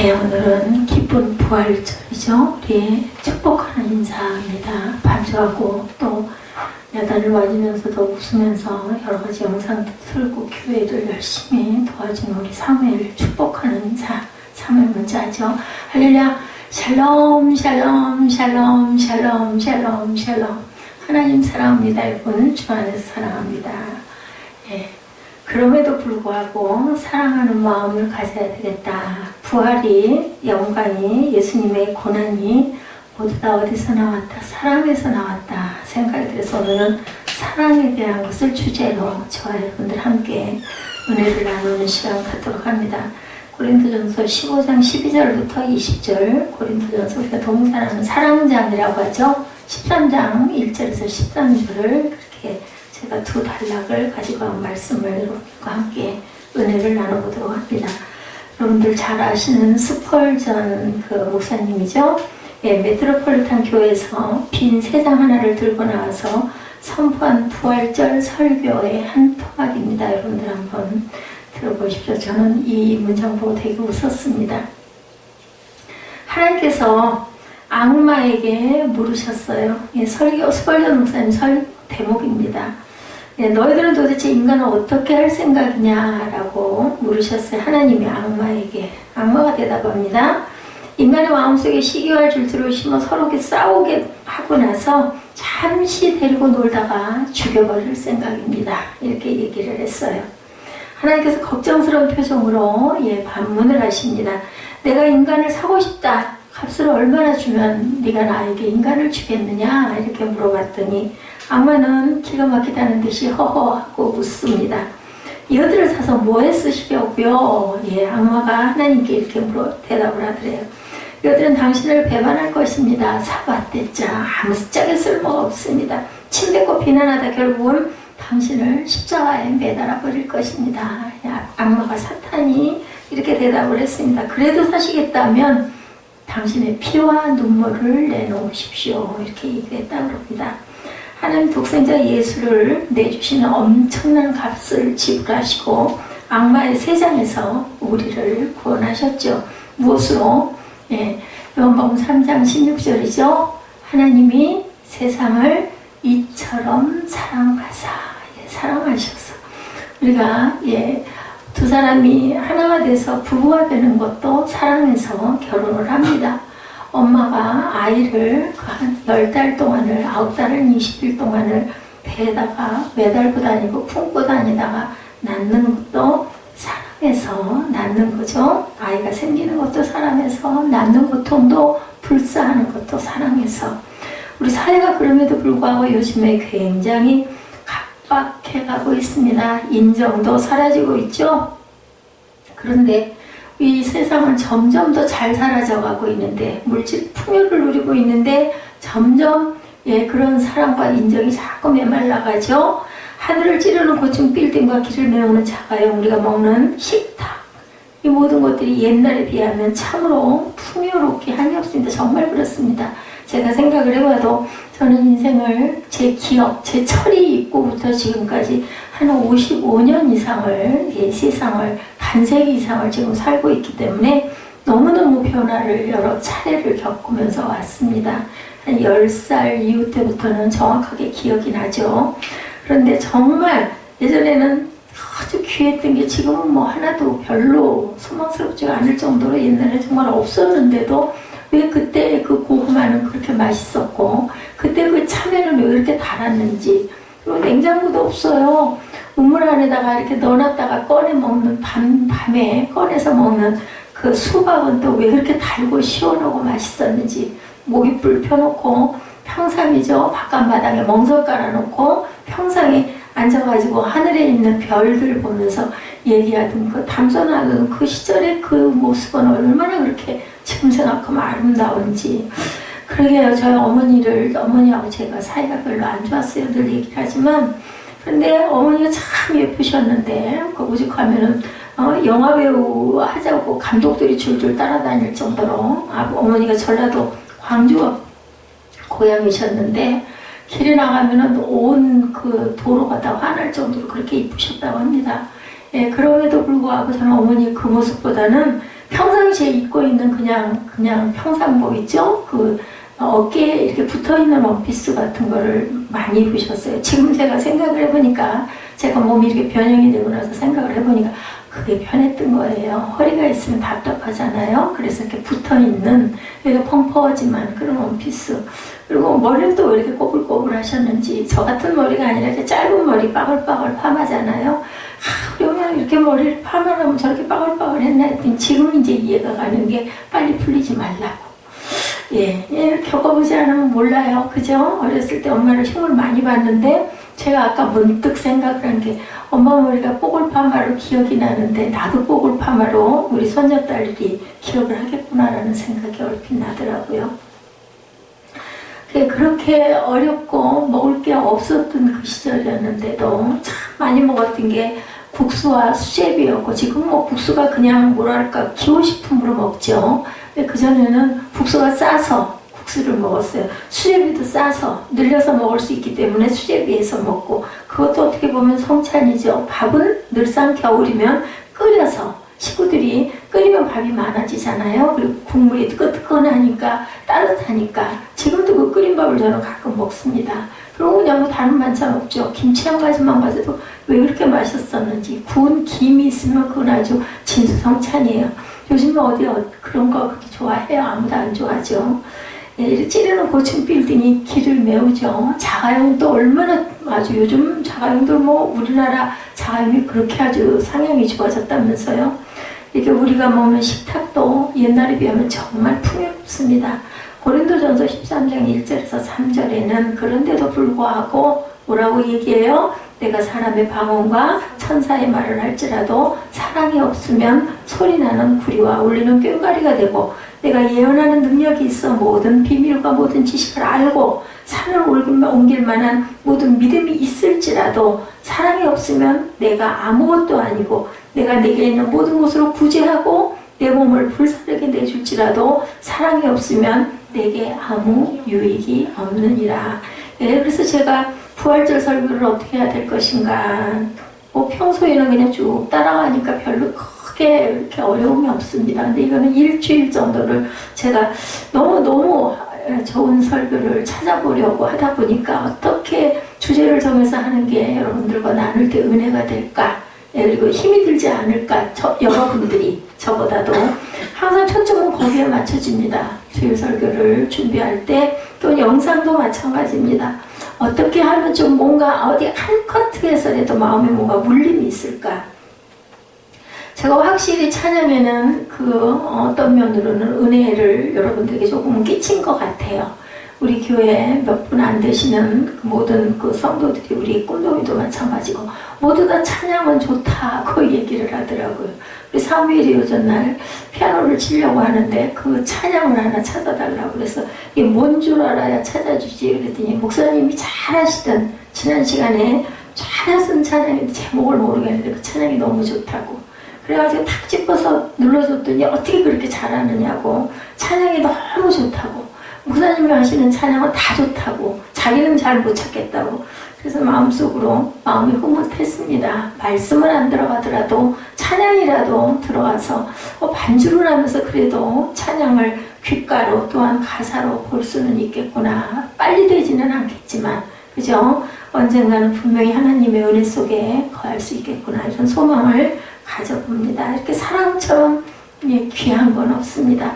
예, 오늘은 기쁜 부활절이죠. 우리 축복하는 인사입니다. 반주하고 또 야단을 맞으면서도 웃으면서 여러 가지 영상도 틀고 교회를 열심히 도와주는 우리 사무엘 축복하는 인사. 사무엘 먼저 하죠. 할렐루야. 샬롬 샬롬 샬롬 샬롬 샬롬 샬롬. 하나님 사랑합니다. 여러분 주 안에서 사랑합니다. 예. 그럼에도 불구하고 사랑하는 마음을 가져야 되겠다. 부활이, 영광이, 예수님의 고난이 모두 다 어디서 나왔다? 사랑에서 나왔다 생각이 들어서 오늘은 사랑에 대한 것을 주제로 저와 여러분들 함께 은혜를 나누는 시간 갖도록 합니다. 고린도전서 15장 12절부터 20절, 고린도전서 우리가 동사라는 사랑장이라고 하죠. 13장 1절에서 13절을 그렇게 제가 두 단락을 가지고 한 말씀을 여러분과 함께 은혜를 나눠보도록 합니다. 여러분들 잘 아시는 스펄전 그 목사님이죠. 예, 메트로폴리탄 교회에서 빈 세장 하나를 들고 나와서 선포한 부활절 설교의 한 토막입니다. 여러분들 한번 들어보십시오. 저는 이 문장 보고 되게 웃었습니다. 하나님께서 악마에게 물으셨어요. 예, 설교 스펄전 목사님 설교 대목입니다. 예, 너희들은 도대체 인간을 어떻게 할 생각이냐라고 물으셨어요. 하나님이 악마에게. 악마가 대답합니다. 인간의 마음속에 시기와 질투를 심어 서로 싸우게 하고 나서 잠시 데리고 놀다가 죽여버릴 생각입니다. 이렇게 얘기를 했어요. 하나님께서 걱정스러운 표정으로 반문을 하십니다. 내가 인간을 사고 싶다. 값을 얼마나 주면 네가 나에게 인간을 주겠느냐? 이렇게 물어봤더니 악마는 기가 막히다는 듯이 허허하고 웃습니다. 이것들을 사서 뭐에 쓰시려고요? 예, 악마가 하나님께 이렇게 대답을 하더래요. 이것들은 당신을 배반할 것입니다. 사과대자 아무 짝에 쓸모가 없습니다. 침뱉고 비난하다 결국은 당신을 십자가에 매달아 버릴 것입니다. 악마가 사탄이 이렇게 대답을 했습니다. 그래도 사시겠다면 당신의 피와 눈물을 내놓으십시오. 이렇게 얘기했다고 합니다. 하나님 독생자 예수를 내주시는 엄청난 값을 지불하시고 악마의 세상에서 우리를 구원하셨죠. 무엇으로? 예, 요한복음 3장 16절이죠. 하나님이 세상을 이처럼 사랑하사, 사랑하셔서 우리가 두 사람이 하나가 돼서 부부가 되는 것도 사랑해서 결혼을 합니다. 엄마가 아이를 한 10달 동안을, 9달은 20일 동안을 배에다가 매달고 다니고 품고 다니다가 낳는 것도 사랑해서 낳는 거죠. 아이가 생기는 것도 사랑해서, 낳는 고통도 불사하는 것도 사랑해서. 우리 사회가 그럼에도 불구하고 요즘에 굉장히 각박해가고 있습니다. 인정도 사라지고 있죠. 그런데 이 세상은 점점 더 잘 사라져가고 있는데, 물질 풍요를 누리고 있는데 점점 그런 사랑과 인정이 자꾸 메말라가죠. 하늘을 찌르는 고층 빌딩과 길을 메우는 자가용, 우리가 먹는 식탁, 이 모든 것들이 옛날에 비하면 참으로 풍요롭게 한이 없습니다. 정말 그렇습니다. 제가 생각을 해봐도 저는 인생을 제 기억, 제 철이 있고부터 지금까지 한 55년 이상을, 세상을, 반세기 이상을 지금 살고 있기 때문에 너무너무 변화를 여러 차례를 겪으면서 왔습니다. 한 10살 이후 때부터는 정확하게 기억이 나죠. 그런데 정말 예전에는 아주 귀했던 게 지금은 뭐 하나도 별로 소망스럽지가 않을 정도로 옛날에 정말 없었는데도 왜 그때 그 고구마는 그렇게 맛있었고 그때 그 참외는 왜 그렇게 달았는지, 그리고 냉장고도 없어요. 우물 안에다가 이렇게 넣어놨다가 꺼내 먹는 밤에 꺼내서 먹는 그 수박은 또 왜 그렇게 달고 시원하고 맛있었는지, 모깃불 펴놓고 평상이죠. 바깥마당에 멍석 깔아놓고 평상에 앉아가지고 하늘에 있는 별들 보면서 얘기하던 그 담소나던 그 시절의 그 모습은 얼마나 그렇게 지금 생각하면 아름다운지. 그러게요. 저희 어머니하고 제가 사이가 별로 안 좋았어요. 늘 얘기를 하지만. 근데 어머니가 참 예쁘셨는데, 그 오죽하면은, 영화배우 하자고 감독들이 줄줄 따라다닐 정도로, 어머니가 전라도 광주 고향이셨는데, 길에 나가면은 온 그 도로가 다 환할 정도로 그렇게 이쁘셨다고 합니다. 예, 그럼에도 불구하고 저는 어머니 그 모습보다는 평상시에 입고 있는 그냥 평상복 있죠? 그 어깨에 이렇게 붙어있는 원피스 같은 거를 많이 입으셨어요. 지금 제가 생각을 해보니까, 제가 몸이 이렇게 변형이 되고 나서 생각을 해보니까 그게 편했던 거예요. 허리가 있으면 답답하잖아요. 그래서 이렇게 붙어있는, 되게 펑퍼하지만 그런 원피스. 그리고 머리는 또 왜 이렇게 꼬불꼬불 하셨는지, 저 같은 머리가 아니라 이렇게 짧은 머리 빠글빠글 파마잖아요. 그러면 이렇게 머리를 파마하면 저렇게 빠글빠글 했나 했더니 지금 이제 이해가 가는 게 빨리 풀리지 말라고. 예, 겪어보지 않으면 몰라요. 그죠? 어렸을 때 엄마를 힘을 많이 받는데, 제가 아까 문득 생각을 한 게, 엄마 머리가 뽀글 파마로 기억이 나는데, 나도 뽀글 파마로 우리 손녀딸이 기억을 하겠구나라는 생각이 얼핏 나더라고요. 그렇게 어렵고 먹을 게 없었던 그 시절이었는데도 참 많이 먹었던 게 국수와 수제비였고, 지금 뭐 국수가 그냥 뭐랄까 기호식품으로 먹죠. 근데 그전에는 국수가 싸서 국수를 먹었어요. 수제비도 싸서 늘려서 먹을 수 있기 때문에 수제비에서 먹고, 그것도 어떻게 보면 성찬이죠. 밥은 늘상 겨울이면 끓여서, 식구들이 끓이면 밥이 많아지잖아요. 그리고 국물이 뜨끈뜨끈하니까, 따뜻하니까. 지금도 그 끓인 밥을 저는 가끔 먹습니다. 그리고 그냥 뭐 다른 반찬 없죠. 김치 한 가지만 봐도 왜 그렇게 맛있었는지. 구운 김이 있으면 그건 아주 진수성찬이에요. 요즘은 어디 그런 거 그렇게 좋아해요? 아무도 안 좋아하죠. 예, 찌르는 고층 빌딩이 길을 메우죠. 자가용도 얼마나, 아주 요즘 자가용도 뭐 우리나라 자가용이 그렇게 아주 상향이 좋아졌다면서요. 이게 우리가 먹는 식탁도 옛날에 비하면 정말 풍요롭습니다. 고린도전서 13장 1절에서 3절에는 그런데도 불구하고 뭐라고 얘기해요? 내가 사람의 방언과 천사의 말을 할지라도 사랑이 없으면 소리나는 구리와 울리는 꽹과리가 되고, 내가 예언하는 능력이 있어 모든 비밀과 모든 지식을 알고 산을 옮길 만한 모든 믿음이 있을지라도 사랑이 없으면 내가 아무것도 아니고, 내가 내게 있는 모든 것으로 구제하고 내 몸을 불사르게 내줄지라도 사랑이 없으면 내게 아무 유익이 없느니라. 예, 그래서 제가 부활절 설교를 어떻게 해야 될 것인가, 뭐 평소에는 그냥 쭉 따라가니까 별로 크게 이렇게 어려움이 없습니다. 근데 이거는 일주일 정도를 제가 너무 좋은 설교를 찾아보려고 하다 보니까 어떻게 주제를 정해서 하는 게 여러분들과 나눌 때 은혜가 될까, 그리고 힘이 들지 않을까, 여러분들이 저보다도 항상 초점은 거기에 맞춰집니다. 주일 설교를 준비할 때, 또 영상도 마찬가지입니다. 어떻게 하면 좀 뭔가 어디 한 커트에서라도 마음에 뭔가 물림이 있을까. 제가 확실히 찬양에는 어떤 면으로는 은혜를 여러분들에게 조금 끼친 것 같아요. 우리 교회 몇 분 안 되시는 모든 그 성도들이, 우리 꿈동이도 마찬가지고 모두 다 찬양은 좋다고 얘기를 하더라고요. 우리 사무엘이 요전날 피아노를 치려고 하는데 그 찬양을 하나 찾아달라고 그래서 이게 뭔 줄 알아야 찾아주지 그랬더니, 목사님이 잘하시던 지난 시간에 잘하신 찬양인데 제목을 모르겠는데 그 찬양이 너무 좋다고, 그래가지고 탁 짚어서 눌러줬더니 어떻게 그렇게 잘하느냐고, 찬양이 너무 좋다고, 목사님이 하시는 찬양은 다 좋다고, 자기는 잘 못 찾겠다고. 그래서 마음속으로 마음이 흐뭇했습니다. 말씀은 안 들어가더라도 찬양이라도 들어가서 반주를 하면서 그래도 찬양을 귓가로 또한 가사로 볼 수는 있겠구나. 빨리 되지는 않겠지만, 그죠? 언젠가는 분명히 하나님의 은혜 속에 거할 수 있겠구나, 이런 소망을 가져봅니다. 이렇게 사람처럼 귀한 건 없습니다.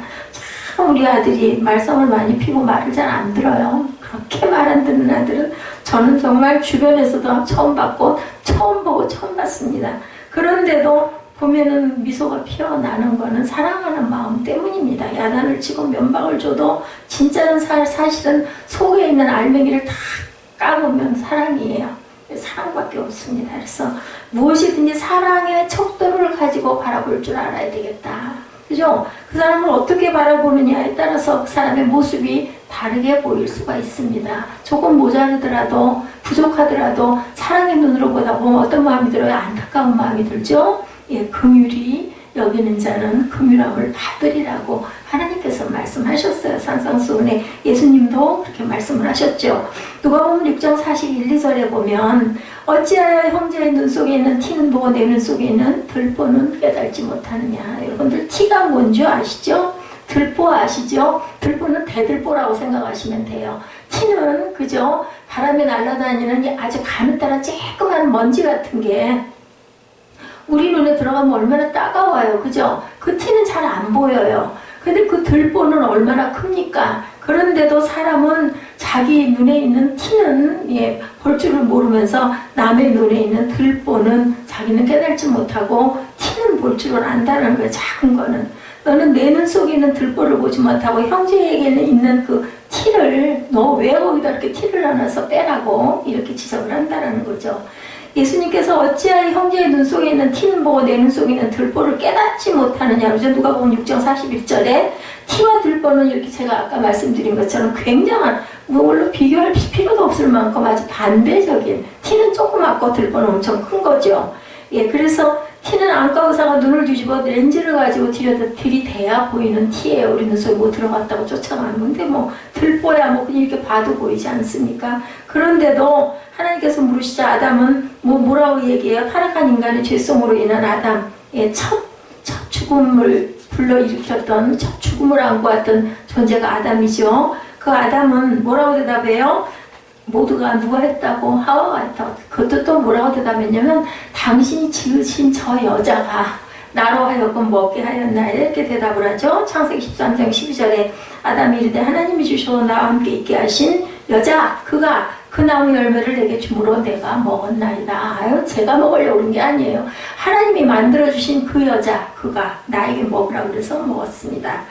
참 우리 아들이 말썽을 많이 피고 말을 잘 안 들어요. 그렇게 말 안 듣는 아들은 저는 정말 주변에서도 처음 봤고 처음 보고 처음 봤습니다. 그런데도 보면은 미소가 피어나는 거는 사랑하는 마음 때문입니다. 야단을 치고 면박을 줘도 진짜는 사실은 속에 있는 알맹이를 다 까보면 사랑이에요. 사랑밖에 없습니다. 그래서 무엇이든지 사랑의 척도를 가지고 바라볼 줄 알아야 되겠다. 그죠? 그 사람을 어떻게 바라보느냐에 따라서 그 사람의 모습이 다르게 보일 수가 있습니다. 조금 모자르더라도, 부족하더라도 사랑의 눈으로 보다 보면 어떤 마음이 들어요? 안타까운 마음이 들죠? 예, 긍휼히 여기는 자는 긍휼함을 받으리라고 하나님께서 말씀하셨어요. 산상수훈에 예수님도 그렇게 말씀을 하셨죠. 누가복음 6장 41, 2절에 보면 어찌하여 형제의 눈 속에 있는 티는 보고 내 눈 속에 있는 들보는 깨달지 못하느냐, 이렇게 여러분들 티가 뭔지 아시죠? 들보 아시죠? 들보는 대들보라고 생각하시면 돼요. 티는 그죠? 바람에 날아다니는 아주 가느다란 쬐끄만 먼지 같은 게 우리 눈에 들어가면 얼마나 따가워요. 그죠? 그 티는 잘 안 보여요. 근데 그 들보는 얼마나 큽니까? 그런데도 사람은 자기 눈에 있는 티는 볼 줄을 모르면서 남의 눈에 있는 들보는 자기는 깨달지 못하고 티는 볼 줄을 안다는 거예요. 작은 거는. 너는 내 눈 속에 있는 들보를 보지 못하고 형제에게는 있는 그 티를 너 왜 거기다 이렇게 티를 나눠서 빼라고 이렇게 지적을 한다는 거죠. 예수님께서 어찌하여 형제의 눈 속에 있는 티는 보고 내 눈 속에 있는 들보를 깨닫지 못하느냐. 그죠? 누가복음 6장 41절에 티와 들보는 이렇게 제가 아까 말씀드린 것처럼 굉장한 그걸로 비교할 필요도 없을 만큼 아주 반대적인, 티는 조그맣고 들보는 엄청 큰 거죠. 그래서 티는 안과 의사가 눈을 뒤집어 렌즈를 가지고 들이대야 보이는 티예요. 우리 눈 속에 뭐 들어갔다고 쫓아가는 건데 들보야 그냥 이렇게 봐도 보이지 않습니까? 그런데도 하나님께서 물으시자 아담은 뭐라고 얘기해요? 타락한 인간의 죄성으로 인한 아담의 첫 죽음을 불러일으켰던, 첫 죽음을 안고왔던 존재가 아담이죠. 그 아담은 뭐라고 대답해요? 모두가 누가 했다고? 하와가 했다고. 그것도 또 뭐라고 대답했냐면 당신이 지으신 저 여자가 나로 하여금 먹게 하였나 이렇게 대답을 하죠. 창세기 13장 12절에 아담이 이르되 하나님이 주셔서 나와 함께 있게 하신 여자 그가 그 나무 열매를 내게 주므로 내가 먹었나이다. 아유, 제가 먹으려고 그런 게 아니에요. 하나님이 만들어주신 그 여자 그가 나에게 먹으라고 그래서 먹었습니다.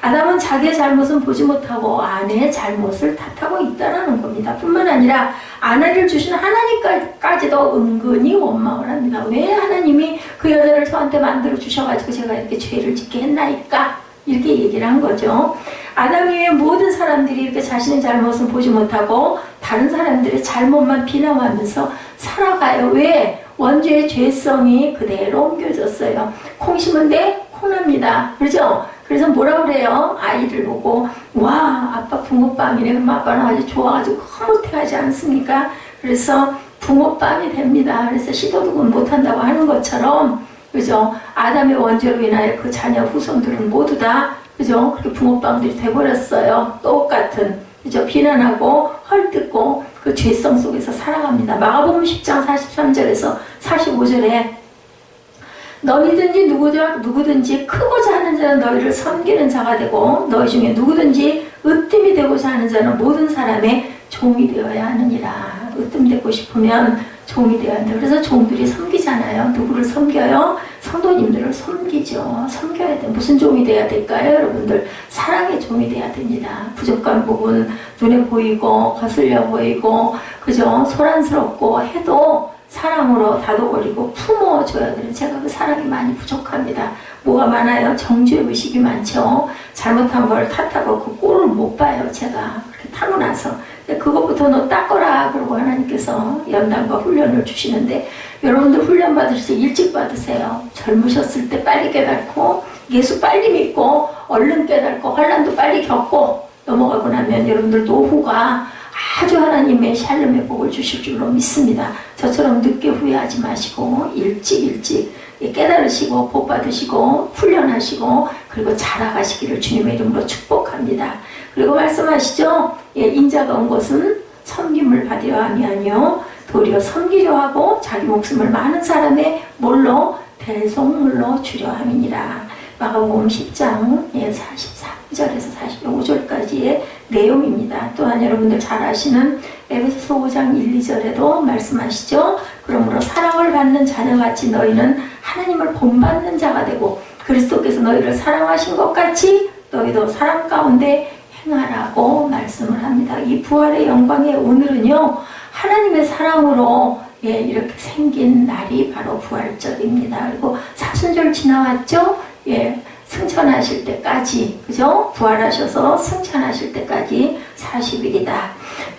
아담은 자기의 잘못은 보지 못하고 아내의 잘못을 탓하고 있다는 겁니다. 뿐만 아니라 아내를 주신 하나님까지도 은근히 원망을 합니다. 왜 하나님이 그 여자를 저한테 만들어 주셔가지고 제가 이렇게 죄를 짓게 했나이까? 이렇게 얘기를 한 거죠. 아담 이외의 모든 사람들이 이렇게 자신의 잘못을 보지 못하고 다른 사람들의 잘못만 비난하면서 살아가요. 왜? 원죄의 죄성이 그대로 옮겨졌어요. 콩 심은 데 콩납니다. 그렇죠? 그래서 뭐라 그래요? 아이를 보고 와 아빠 붕어빵이네. 그럼 아빠는 아주 좋아가지고 흐뭇해하지 않습니까? 그래서 붕어빵이 됩니다. 그래서 시도도 못한다고 하는 것처럼 그죠? 아담의 원죄로 인하여 그 자녀 후손들은 모두 다 그죠? 그렇게 붕어빵들이 돼버렸어요. 똑같은 그죠? 비난하고 헐뜯고 그 죄성 속에서 살아갑니다. 마가복음 10장 43절에서 45절에 너희든지 누구든지 크고자 하는 자는 너희를 섬기는 자가 되고 너희 중에 누구든지 으뜸이 되고자 하는 자는 모든 사람의 종이 되어야 하느니라. 으뜸되고 싶으면 종이 되어야 한다. 그래서 종들이 섬기잖아요. 누구를 섬겨요? 성도님들을 섬기죠. 섬겨야 돼. 무슨 종이 돼야 될까요? 여러분들 사랑의 종이 돼야 됩니다. 부족한 부분 눈에 보이고 거슬려 보이고 그죠? 소란스럽고 해도 사랑으로 다독거리고 품어줘야 돼요. 제가 그 사랑이 많이 부족합니다. 뭐가 많아요? 정죄의식이 많죠. 잘못한 걸 탓하고 그 꼴을 못 봐요. 제가 그렇게 타고나서. 그것부터 너 닦아라 그러고 하나님께서 연단과 훈련을 주시는데 여러분들 훈련 받을 때 일찍 받으세요. 젊으셨을 때 빨리 깨닫고 예수 빨리 믿고 얼른 깨닫고 환난도 빨리 겪고 넘어가고 나면 여러분들 노후가 아주 하나님의 샬롬의 복을 주실 줄로 믿습니다. 저처럼 늦게 후회하지 마시고 일찍 깨달으시고 복 받으시고 훈련하시고 그리고 자라가시기를 주님의 이름으로 축복합니다. 그리고 말씀하시죠. 인자가 온 것은 섬김을 받으려 함이 아니요 도리어 섬기려 하고 자기 목숨을 많은 사람의 뭘로? 대속물로 주려 함이니라. 마가복음 10장 43절에서 45절까지의 내용입니다. 또한 여러분들 잘 아시는 에베소서 5장 1, 2절에도 말씀하시죠. 그러므로 사랑을 받는 자녀같이 너희는 하나님을 본받는 자가 되고 그리스도께서 너희를 사랑하신 것 같이 너희도 사랑 가운데 행하라고 말씀을 합니다. 이 부활의 영광의 오늘은요. 하나님의 사랑으로 이렇게 생긴 날이 바로 부활절입니다. 그리고 사순절 지나왔죠? 승천하실 때까지, 그죠? 부활하셔서 승천하실 때까지 40일이다.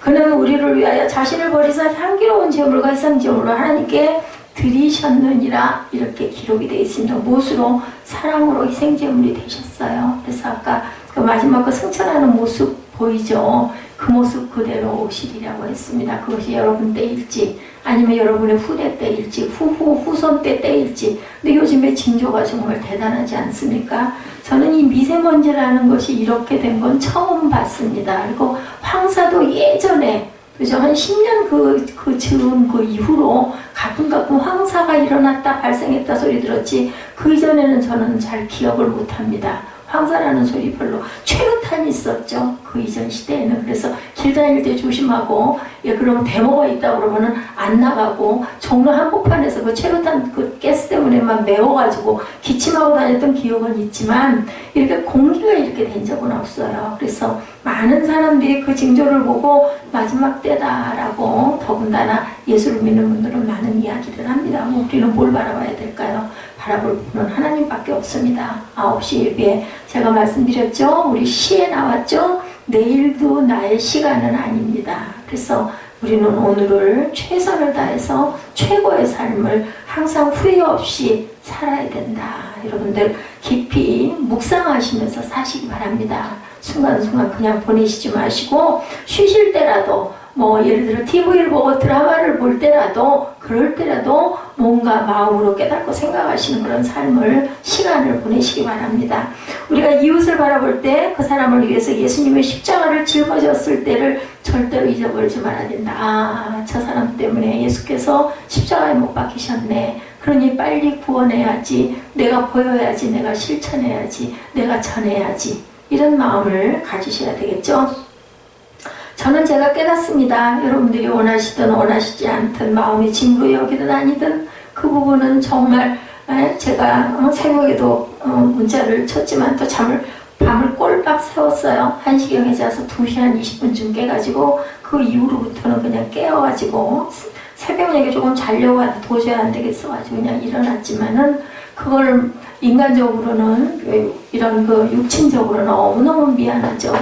그는 우리를 위하여 자신을 버리사 향기로운 제물과 희생제물로 하나님께 드리셨느니라 이렇게 기록이 되어 있습니다. 무엇으로? 사랑으로 희생제물이 되셨어요. 그래서 아까 그 마지막 그 승천하는 모습 보이죠? 그 그 모습 그대로 오시리라고 했습니다. 그것이 여러분 때일지 아니면 여러분의 후대 때일지 후손 때일지. 근데 요즘에 징조가 정말 대단하지 않습니까? 저는 이 미세먼지라는 것이 이렇게 된 건 처음 봤습니다. 그리고 황사도 예전에 그죠? 한 10년 즈음 그 이후로 가끔 황사가 일어났다 발생했다 소리 들었지 그 이전에는 저는 잘 기억을 못합니다. 황사라는 소리 별로. 최루탄이 있었죠. 그 이전 시대에는. 그래서 길 다닐 때 조심하고, 그러면 데모가 있다 그러면은 안 나가고, 종로 한복판에서 그 최루탄 그 가스 때문에만 매워가지고 기침하고 다녔던 기억은 있지만, 이렇게 공기가 이렇게 된 적은 없어요. 그래서 많은 사람들이 그 징조를 보고 마지막 때다라고 더군다나 예수를 믿는 분들은 많은 이야기를 합니다. 뭐 우리는 뭘 바라봐야 될까요? 바라볼 분은 하나님밖에 없습니다. 9시 예배에 제가 말씀드렸죠. 우리 시에 나왔죠. 내일도 나의 시간은 아닙니다. 그래서 우리는 오늘을 최선을 다해서 최고의 삶을 항상 후회 없이 살아야 된다. 여러분들 깊이 묵상하시면서 사시기 바랍니다. 순간순간 그냥 보내시지 마시고 쉬실 때라도 뭐 예를 들어 TV를 보고 드라마를 볼 때라도 그럴 때라도 뭔가 마음으로 깨닫고 생각하시는 그런 삶을 시간을 보내시기 바랍니다. 우리가 이웃을 바라볼 때 그 사람을 위해서 예수님의 십자가를 짊어졌을 때를 절대로 잊어버리지 말아야 된다. 저 사람 때문에 예수께서 십자가에 못 박히셨네. 그러니 빨리 구원해야지. 내가 보여야지. 내가 실천해야지. 내가 전해야지. 이런 마음을 가지셔야 되겠죠. 저는 제가 깨닫습니다. 여러분들이 원하시든 원하시지 않든 마음의 짐으로 여기든 아니든 그 부분은 정말 제가 새벽에도 문자를 쳤지만 또 밤을 꼴박 세웠어요. 1시경에 자서 2시 한 20분쯤 깨가지고 그 이후로부터는 그냥 깨어가지고 새벽에 조금 자려고 하는데 도저히 안 되겠어가지고 그냥 일어났지만은 그걸 인간적으로는 이런 그 육친적으로 너무너무 미안하죠.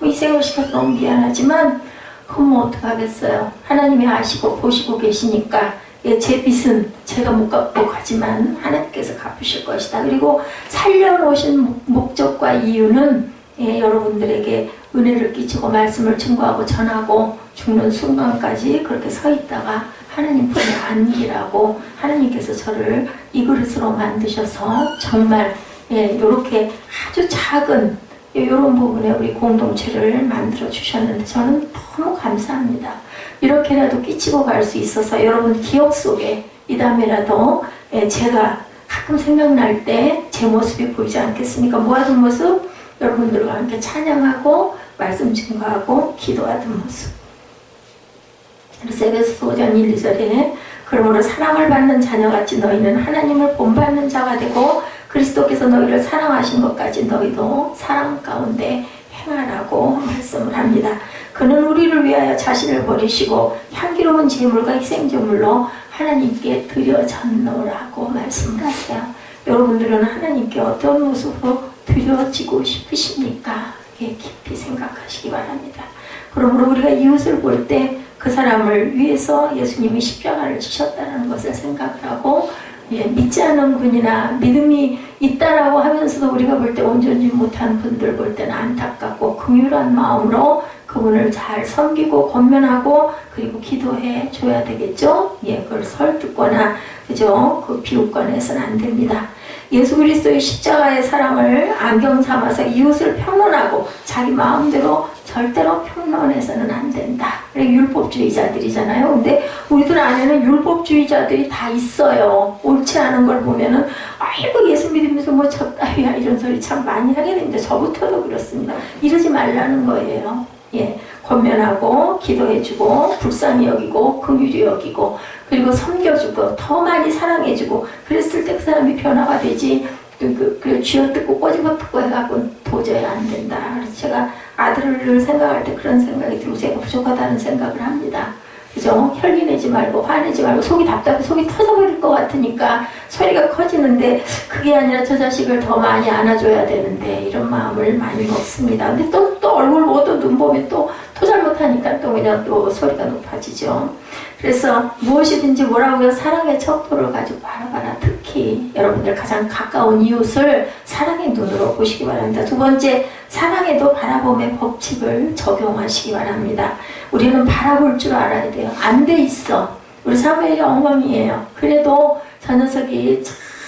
희생을 시켜서 너무 미안하지만 그건 뭐 어떡하겠어요. 하나님이 아시고 보시고 계시니까 제 빚은 제가 못 갚고 가지만 하나님께서 갚으실 것이다. 그리고 살려놓으신 목적과 이유는 여러분들에게 은혜를 끼치고 말씀을 증거하고 전하고 죽는 순간까지 그렇게 서 있다가 하나님 품에 안기라고 하나님께서 저를 이 그릇으로 만드셔서 정말 이렇게 아주 작은 이런 부분에 우리 공동체를 만들어 주셨는데 저는 너무 감사합니다. 이렇게라도 끼치고 갈 수 있어서 여러분 기억 속에 이 다음에라도 제가 가끔 생각날 때 제 모습이 보이지 않겠습니까? 모아둔 모습, 여러분들과 함께 찬양하고 말씀 증거하고 기도하던 모습. 그래서 에베소서 5장 1, 2절에 그러므로 사랑을 받는 자녀같이 너희는 하나님을 본받는 자가 되고 그리스도께서 너희를 사랑하신 것까지 너희도 사랑 가운데 행하라고 말씀을 합니다. 그는 우리를 위하여 자신을 버리시고 향기로운 제물과 희생제물로 하나님께 드려졌노라고 말씀을 하세요. 여러분들은 하나님께 어떤 모습으로 드려지고 싶으십니까? 깊이 생각하시기 바랍니다. 그러므로 우리가 이웃을 볼 때 그 사람을 위해서 예수님이 십자가를 지셨다는 것을 생각을 하고 믿지 않은 분이나 믿음이 있다라고 하면서도 우리가 볼 때 온전히 못한 분들 볼 때는 안타깝고 긍휼한 마음으로 그분을 잘 섬기고 권면하고 그리고 기도해 줘야 되겠죠. 그걸 설득거나 그죠? 그 비웃거나해서는 안 됩니다. 예수 그리스도의 십자가의 사랑을 안경 삼아서 이웃을 평론하고 자기 마음대로 절대로 평론해서는 안 된다. 율법주의자들이잖아요. 근데 우리들 안에는 율법주의자들이 다 있어요. 옳지 않은 걸 보면은 아이고 예수 믿으면서 뭐 저따위야 이런 소리 참 많이 하게 됩니다. 저부터도 그렇습니다. 이러지 말라는 거예요. 권면하고 기도해주고 불쌍히 여기고 긍휼히 여기고 그리고 섬겨주고 더 많이 사랑해주고 그랬을 때 그 사람이 변화가 되지 쥐어뜯고 꼬집어뜯고 해갖고 도저히 안 된다. 그래서 제가 아들을 생각할 때 그런 생각이 들고 제가 부족하다는 생각을 합니다. 그죠? 혈기 내지 말고 화내지 말고 속이 답답해 속이 터져버릴 것 같으니까 소리가 커지는데 그게 아니라 저 자식을 더 많이 안아줘야 되는데 이런 마음을 많이 먹습니다. 근데 또 얼굴 보고 눈 보면 또 잘못하니까 또 그냥 또 소리가 높아지죠. 그래서 무엇이든지 뭐라고요? 사랑의 척도를 가지고 바라봐라. 특히 특히 여러분들 가장 가까운 이웃을 사랑의 눈으로 보시기 바랍니다. 두 번째, 사랑에도 바라봄의 법칙을 적용하시기 바랍니다. 우리는 바라볼 줄 알아야 돼요. 안 돼 있어. 우리 사무엘이 엉망이에요. 그래도 저 녀석이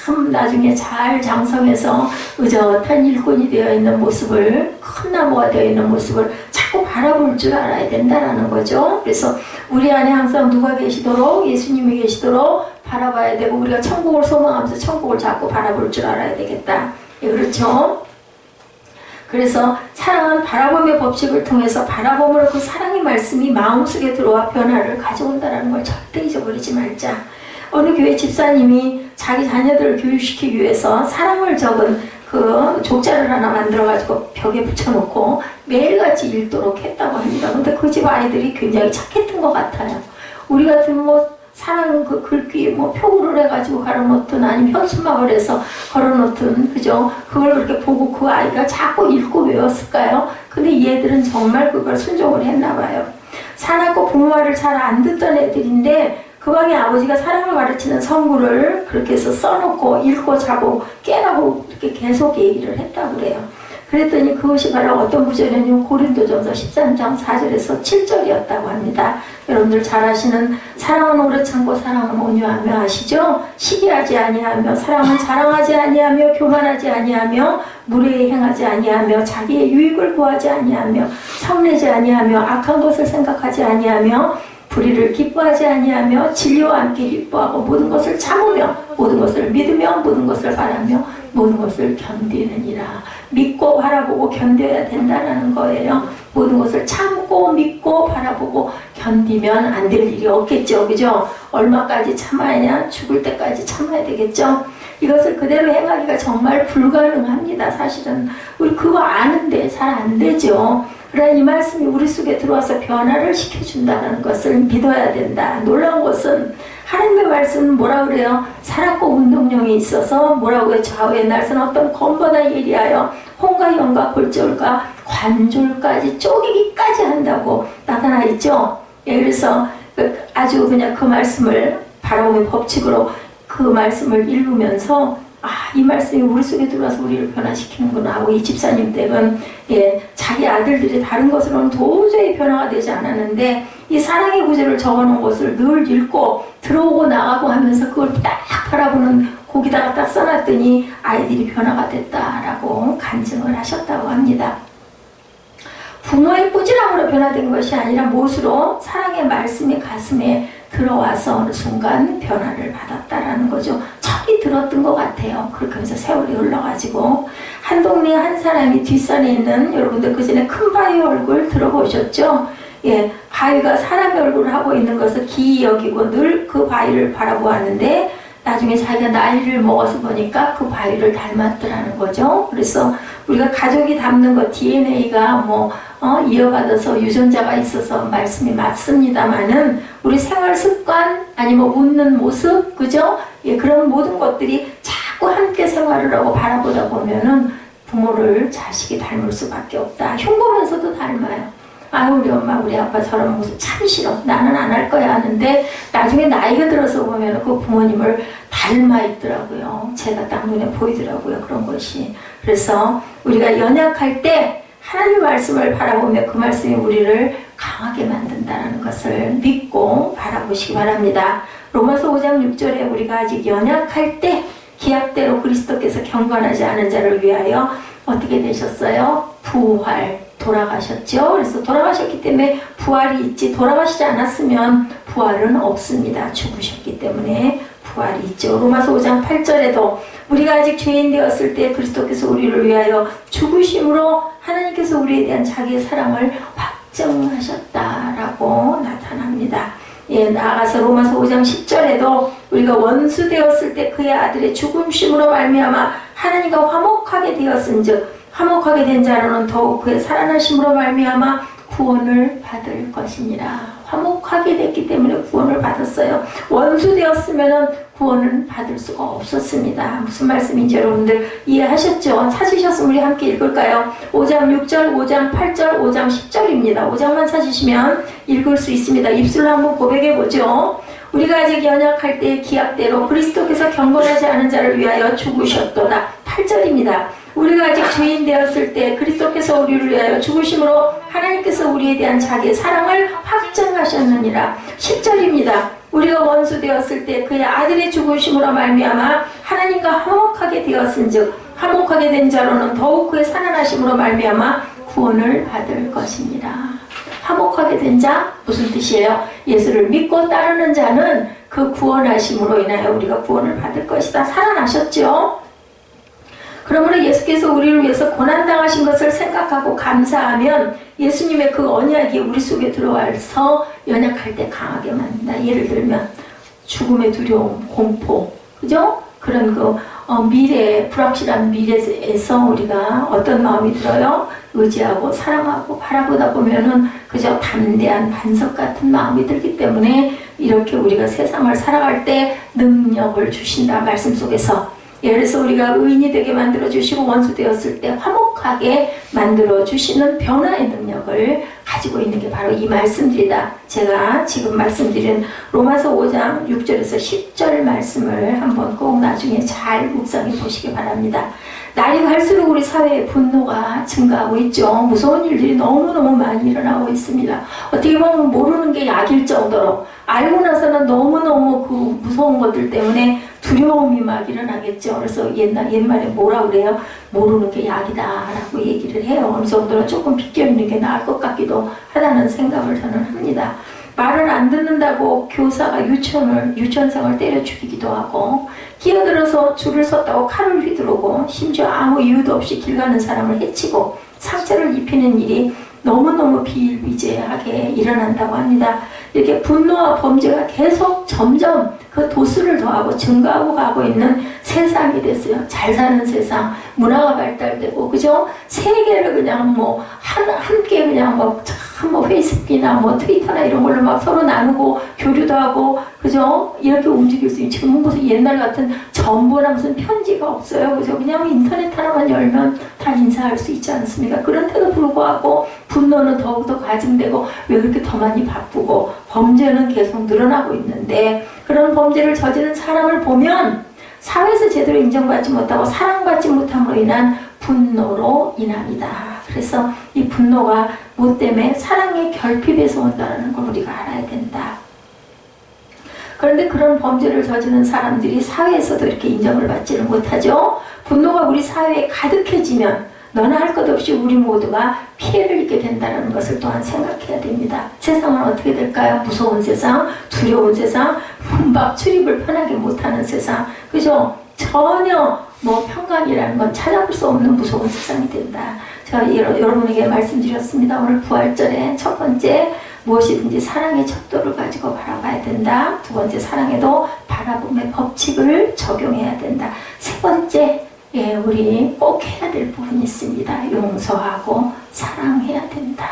참 나중에 잘 장성해서 의젓한 일꾼이 되어 있는 모습을, 큰 나무가 되어 있는 모습을 자꾸 바라볼 줄 알아야 된다는 거죠. 그래서 우리 안에 항상 누가 계시도록, 예수님이 계시도록 바라봐야 되고, 우리가 천국을 소망하면서 천국을 자꾸 바라볼 줄 알아야 되겠다. 예, 그렇죠? 그래서 사랑은 바라봄의 법칙을 통해서 바라봄으로 그 사랑의 말씀이 마음속에 들어와 변화를 가져온다는 걸 절대 잊어버리지 말자. 어느 교회 집사님이 자기 자녀들을 교육시키기 위해서 사랑을 적은 그 족자를 하나 만들어가지고 벽에 붙여놓고 매일같이 읽도록 했다고 합니다. 근데 그 집 아이들이 굉장히 착했던 것 같아요. 우리 같은 뭐 사랑 그 글귀 뭐 표구를 해가지고 걸어놓든 아니면 현수막을 해서 걸어놓든, 그죠? 그걸 그렇게 보고 그 아이가 자꾸 읽고 외웠을까요? 근데 얘들은 정말 그걸 순종을 했나 봐요. 사랑과 부모 말을 잘 안 듣던 애들인데 그 방에 아버지가 사랑을 가르치는 성구를 그렇게 해서 써놓고 읽고 자고 깨라고 이렇게 계속 얘기를 했다고 그래요. 그랬더니 그것이 바로 어떤 구절이냐면 고린도전서 13장 4절에서 7절이었다고 합니다. 여러분들 잘 아시는 사랑은 오래 참고 사랑은 온유하며 아시죠? 시기하지 아니하며 사랑은 자랑하지 아니하며 교만하지 아니하며 무례히 행하지 아니하며 자기의 유익을 구하지 아니하며 성내지 아니하며 악한 것을 생각하지 아니하며 불의를 기뻐하지 아니하며 진리와 함께 기뻐하고 모든 것을 참으며 모든 것을 믿으며 모든 것을 바라며 모든 것을 견디느니라. 믿고 바라보고 견뎌야 된다는 거예요. 모든 것을 참고 믿고 바라보고 견디면 안 될 일이 없겠죠. 그죠? 얼마까지 참아야 죽을 때까지 참아야 되겠죠. 이것을 그대로 행하기가 정말 불가능합니다. 사실은 우리 그거 아는데 잘 안 되죠. 그러나 이 말씀이 우리 속에 들어와서 변화를 시켜준다는 것을 믿어야 된다. 놀라운 것은 하나님의 말씀은 뭐라 그래요? 사랑과 운동력이 있어서 뭐라고요? 좌우의 날선 어떤 검보다 예리하여 홍과 영과 골절과 관절까지 쪼개기까지 한다고 나타나 있죠. 예, 그래서 아주 그냥 그 말씀을 바라보는 법칙으로 그 말씀을 읽으면서 이 말씀이 우리 속에 들어와서 우리를 변화시키는구나 하고, 이 집사님 댁은 자기 아들들이 다른 것으로는 도저히 변화가 되지 않았는데 이 사랑의 구절을 적어놓은 것을 늘 읽고 들어오고 나가고 하면서 그걸 딱 바라보는 거기다가 딱 써놨더니 아이들이 변화가 됐다라고 간증을 하셨다고 합니다. 부모의 꾸지람으로 변화된 것이 아니라 못으로 사랑의 말씀이 가슴에 들어와서 어느 순간 변화를 받았다라는 거죠. 척이 들었던 것 같아요. 그렇게 하면서 세월이 흘러가지고 한 동네에 한 사람이 뒷산에 있는, 여러분들 그 전에 큰 바위 얼굴 들어보셨죠? 예, 바위가 사람의 얼굴을 하고 있는 것을 기이 여기고 늘 그 바위를 바라보았는데 나중에 자기가 나이를 먹어서 보니까 그 바위를 닮았더라는 거죠. 그래서 우리가 가족이 닮는 것, DNA가 이어받아서 유전자가 있어서 말씀이 맞습니다만은 우리 생활 습관 아니면 웃는 모습, 그죠? 예, 그런 모든 것들이 자꾸 함께 생활을 하고 바라보다 보면은 부모를 자식이 닮을 수밖에 없다. 흉보면서도 닮아요. 아유, 우리 엄마, 우리 아빠 저런 모습 참 싫어. 나는 안 할 거야 하는데 나중에 나이가 들어서 보면 그 부모님을 닮아 있더라고요. 제가 딱 눈에 보이더라고요. 그런 것이. 그래서 우리가 연약할 때 하나님 말씀을 바라보며 그 말씀이 우리를 강하게 만든다는 것을 믿고 바라보시기 바랍니다. 로마서 5장 6절에 우리가 아직 연약할 때 기약대로 그리스도께서 경건하지 않은 자를 위하여 어떻게 되셨어요? 부활, 돌아가셨죠. 그래서 돌아가셨기 때문에 부활이 있지, 돌아가시지 않았으면 부활은 없습니다. 죽으셨기 때문에 부활이 있죠. 로마서 5장 8절에도 우리가 아직 죄인 되었을 때 그리스도께서 우리를 위하여 죽으심으로 하나님께서 우리에 대한 자기의 사랑을 확정하셨다라고 나타납니다. 예, 나아가서 로마서 5장 10절에도 우리가 원수 되었을 때 그의 아들의 죽음심으로 말미암아 하나님과 화목하게 되었은즉 화목하게 된 자로는 더욱 그의 살아나심으로 말미암아 구원을 받을 것이니라. 화목하게 됐기 때문에 구원을 받았어요. 원수 되었으면 구원을 받을 수가 없었습니다. 무슨 말씀인지 여러분들 이해하셨죠? 찾으셨으면 우리 함께 읽을까요? 5장 6절, 5장 8절, 5장 10절입니다. 5장만 찾으시면 읽을 수 있습니다. 입술로 한번 고백해보죠. 우리가 아직 연약할 때의 기약대로 그리스도께서 경건하지 않은 자를 위하여 죽으셨도다. 8절입니다. 우리가 아직 죄인 되었을 때 그리스도께서 우리를 위하여 죽으심으로 하나님께서 우리에 대한 자기의 사랑을 확증하셨느니라. 10절입니다. 우리가 원수 되었을 때 그의 아들의 죽으심으로 말미암아 하나님과 화목하게 되었은즉 화목하게 된 자로는 더욱 그의 살아나심으로 말미암아 구원을 받을 것입니다. 화목하게 된 자 무슨 뜻이에요? 예수를 믿고 따르는 자는 그 구원하심으로 인하여 우리가 구원을 받을 것이다. 살아나셨죠? 그러므로 예수께서 우리를 위해서 고난당하신 것을 생각하고 감사하면 예수님의 그 언약이 우리 속에 들어와서 연약할 때 강하게 만든다. 예를 들면 죽음의 두려움, 공포, 그죠? 그런 미래, 불확실한 미래에서 우리가 어떤 마음이 들어요? 의지하고 사랑하고 바라보다 보면은 그저 담대한 반석 같은 마음이 들기 때문에 이렇게 우리가 세상을 살아갈 때 능력을 주신다. 말씀 속에서. 예를 들어서 우리가 의인이 되게 만들어주시고 원수 되었을 때 화목하게 만들어주시는 변화의 능력을 가지고 있는 게 바로 이 말씀들이다. 제가 지금 말씀드린 로마서 5장 6절에서 10절 말씀을 한번 꼭 나중에 잘 묵상해 보시기 바랍니다. 날이 갈수록 우리 사회의 분노가 증가하고 있죠. 무서운 일들이 너무너무 많이 일어나고 있습니다. 어떻게 보면 모르는 게 약일 정도로 알고 나서는 너무너무 그 무서운 것들 때문에 두려움이 막 일어나겠죠. 그래서 옛말에 뭐라 그래요? 모르는 게 약이다라고 얘기를 해요. 어느 정도는 조금 비껴있는 게 나을 것 같기도 하다는 생각을 저는 합니다. 말을 안 듣는다고 교사가 유치원생을 때려 죽이기도 하고, 끼어들어서 줄을 섰다고 칼을 휘두르고, 심지어 아무 이유도 없이 길 가는 사람을 해치고 상처를 입히는 일이 너무너무 비일비재하게 일어난다고 합니다. 이렇게 분노와 범죄가 계속 점점 그 도수를 더하고 증가하고 가고 있는 세상이 됐어요. 잘 사는 세상, 문화가 발달되고, 그죠? 세계를 그냥 함께 그냥 페이스북이나 트위터나 이런 걸로 막 서로 나누고 교류도 하고, 그죠? 이렇게 움직일 수 있는, 지금 무슨 옛날 같은 정보나 무슨 편지가 없어요. 그죠? 그냥 인터넷 하나만 열면 다 인사할 수 있지 않습니까? 그런데도 불구하고 분노는 더욱더 가중되고, 왜 그렇게 더 많이 바쁘고, 범죄는 계속 늘어나고 있는데, 그런 범죄를 저지른 사람을 보면 사회에서 제대로 인정받지 못하고 사랑받지 못함으로 인한 분노로 인합니다. 그래서 이 분노가 뭐 때문에 사랑의 결핍에서 온다는 걸 우리가 알아야 된다. 그런데 그런 범죄를 저지른 사람들이 사회에서도 이렇게 인정을 받지를 못하죠. 분노가 우리 사회에 가득해지면 너나 할 것 없이 우리 모두가 피해를 입게 된다는 것을 또한 생각해야 됩니다. 세상은 어떻게 될까요? 무서운 세상, 두려운 세상, 문밖 출입을 편하게 못하는 세상, 그죠? 전혀 평강이라는 건 찾아볼 수 없는 무서운 세상이 된다. 제가 여러분에게 말씀드렸습니다. 오늘 부활절에 첫 번째, 무엇이든지 사랑의 척도를 가지고 바라봐야 된다. 두 번째, 사랑에도 바라봄의 법칙을 적용해야 된다. 세 번째, 우리 꼭 해야 될 부분이 있습니다. 용서하고 사랑해야 된다.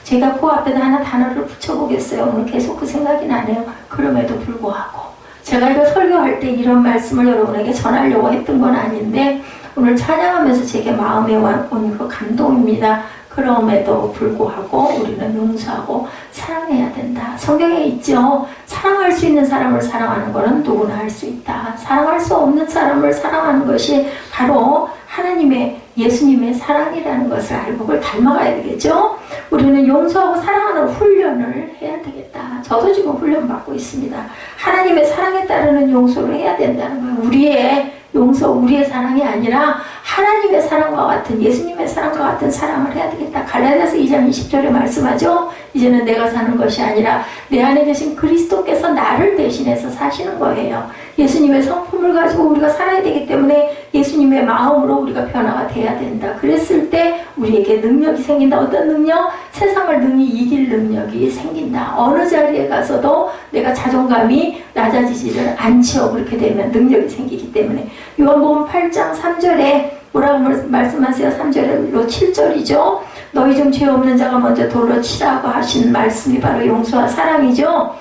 제가 그 앞에다 하나 단어를 붙여보겠어요. 오늘 계속 그 생각이 나네요. 그럼에도 불구하고. 제가 이거 설교할 때 이런 말씀을 여러분에게 전하려고 했던 건 아닌데, 오늘 찬양하면서 제게 마음에 온 그 감동입니다. 그럼에도 불구하고 우리는 용서하고 사랑해야 된다. 성경에 있죠. 사랑할 수 있는 사람을 사랑하는 것은 누구나 할 수 있다. 사랑할 수 없는 사람을 사랑하는 것이 바로 하나님의, 예수님의 사랑이라는 것을 알고 그걸 닮아가야 되겠죠. 우리는 용서하고 사랑하는 훈련을 해야 되겠다. 저도 지금 훈련 받고 있습니다. 하나님의 사랑에 따르는 용서를 해야 된다는 거예요. 우리의 용서, 우리의 사랑이 아니라 하나님의 사랑과 같은, 예수님의 사랑과 같은 사랑을 해야 되겠다. 갈라디아서 2장 20절에 말씀하죠. 이제는 내가 사는 것이 아니라 내 안에 계신 그리스도께서 나를 대신해서 사시는 거예요. 예수님의 성품을 가지고 우리가 살아야 되기 때문에 예수님의 마음으로 우리가 변화가 돼야 된다. 그랬을 때 우리에게 능력이 생긴다. 어떤 능력? 세상을 능히 이길 능력이 생긴다. 어느 자리에 가서도 내가 자존감이 낮아지지를 않지요. 그렇게 되면 능력이 생기기 때문에. 요한복음 8장 3절에 뭐라고 말씀하세요? 3절로 7절이죠. 너희 중 죄 없는 자가 먼저 돌로 치라고 하신 말씀이 바로 용서와 사랑이죠.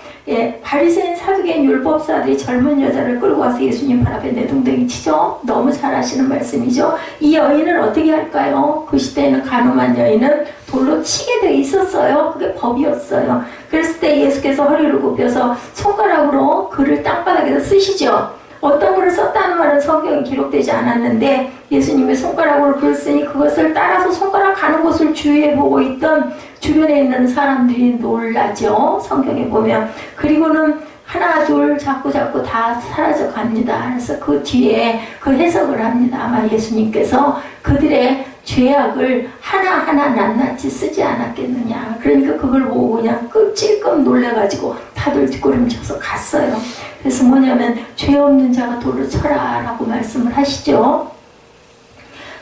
바리새인 사두개인 율법사들이 젊은 여자를 끌고 와서 예수님 발 앞에 내동댕이 치죠. 너무 잘 아시는 말씀이죠. 이 여인을 어떻게 할까요? 그 시대에는 간음한 여인은 돌로 치게 돼 있었어요. 그게 법이었어요. 그랬을 때 예수께서 허리를 굽혀서 손가락으로 그를 땅바닥에서 쓰시죠. 어떤 글을 썼다는 말은 성경에 기록되지 않았는데 예수님의 손가락으로 글을 쓰니 그것을 따라서 손가락 가는 곳을 주위에 보고 있던 주변에 있는 사람들이 놀라죠. 성경에 보면. 그리고는 하나 둘 자꾸 다 사라져 갑니다. 그래서 그 뒤에 그 해석을 합니다. 아마 예수님께서 그들의 죄악을 하나하나 낱낱이 쓰지 않았겠느냐. 그러니까 그걸 보고 그냥 찔끔 놀래가지고 다들 뒷걸음쳐서 갔어요. 그래서 뭐냐면 죄 없는 자가 돌을 쳐라 라고 말씀을 하시죠.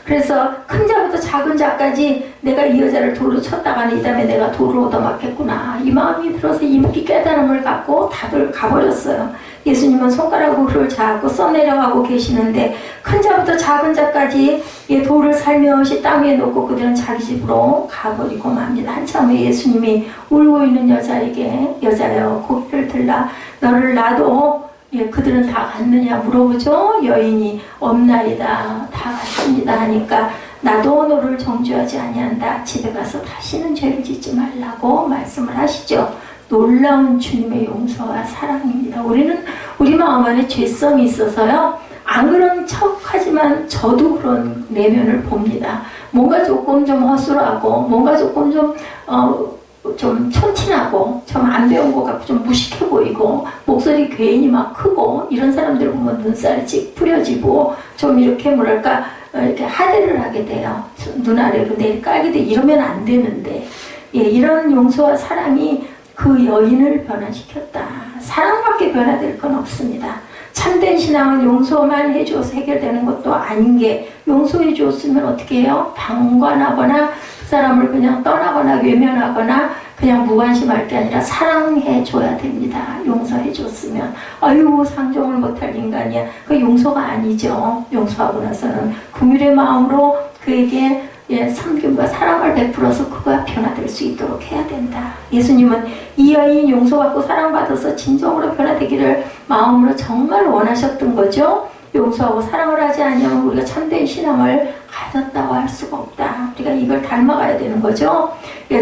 그래서 큰 자부터 작은 자까지 내가 이 여자를 돌로 쳤다가는 이 다음에 내가 돌을 얻어맞겠구나. 이 마음이 들어서 임기 깨달음을 갖고 다들 가버렸어요. 예수님은 손가락으로 그를 잡고 써내려가고 계시는데 큰 자부터 작은 자까지 돌을 살며시 땅 위에 놓고 그들은 자기 집으로 가버리고 맙니다. 한참 후에 예수님이 울고 있는 여자에게 여자여 고개를 들라 너를 놔도 그들은 다 갔느냐 물어보죠. 여인이 없나이다 다 갔습니다 하니까 나도 너를 정죄하지 아니한다. 집에 가서 다시는 죄를 짓지 말라고 말씀을 하시죠. 놀라운 주님의 용서와 사랑입니다. 우리는 우리 마음 안에 죄성이 있어서요. 안 그런 척하지만 저도 그런 내면을 봅니다. 뭔가 조금 좀 허술하고 뭔가 조금 좀 촌티나고 좀 안 배운 것 같고 좀 무식해 보이고 목소리 괜히 막 크고 이런 사람들 보면 눈살이 찌푸려지고 좀 이렇게 뭐랄까 이렇게 하대를 하게 돼요. 눈 아래로 내리 깔게 돼. 이러면 안 되는데 이런 용서와 사랑이 그 여인을 변화시켰다. 사랑밖에 변화될 건 없습니다. 참된 신앙은 용서만 해줘서 해결되는 것도 아닌 게 용서해 줬으면 어떻게 해요? 방관하거나 그 사람을 그냥 떠나거나 외면하거나 그냥 무관심할 게 아니라 사랑해 줘야 됩니다. 용서해 줬으면 아이고 상종을 못할 인간이야. 그 용서가 아니죠. 용서하고 나서는 긍휼의 마음으로 그에게 섬김과 사랑을 베풀어서 그가 변화될 수 있도록 해야 된다. 예수님은 이 여인 용서받고 사랑받아서 진정으로 변화되기를 마음으로 정말 원하셨던 거죠. 용서하고 사랑을 하지 않으면 우리가 참된 신앙을 가졌다고 할 수가 없다. 우리가 이걸 닮아가야 되는 거죠.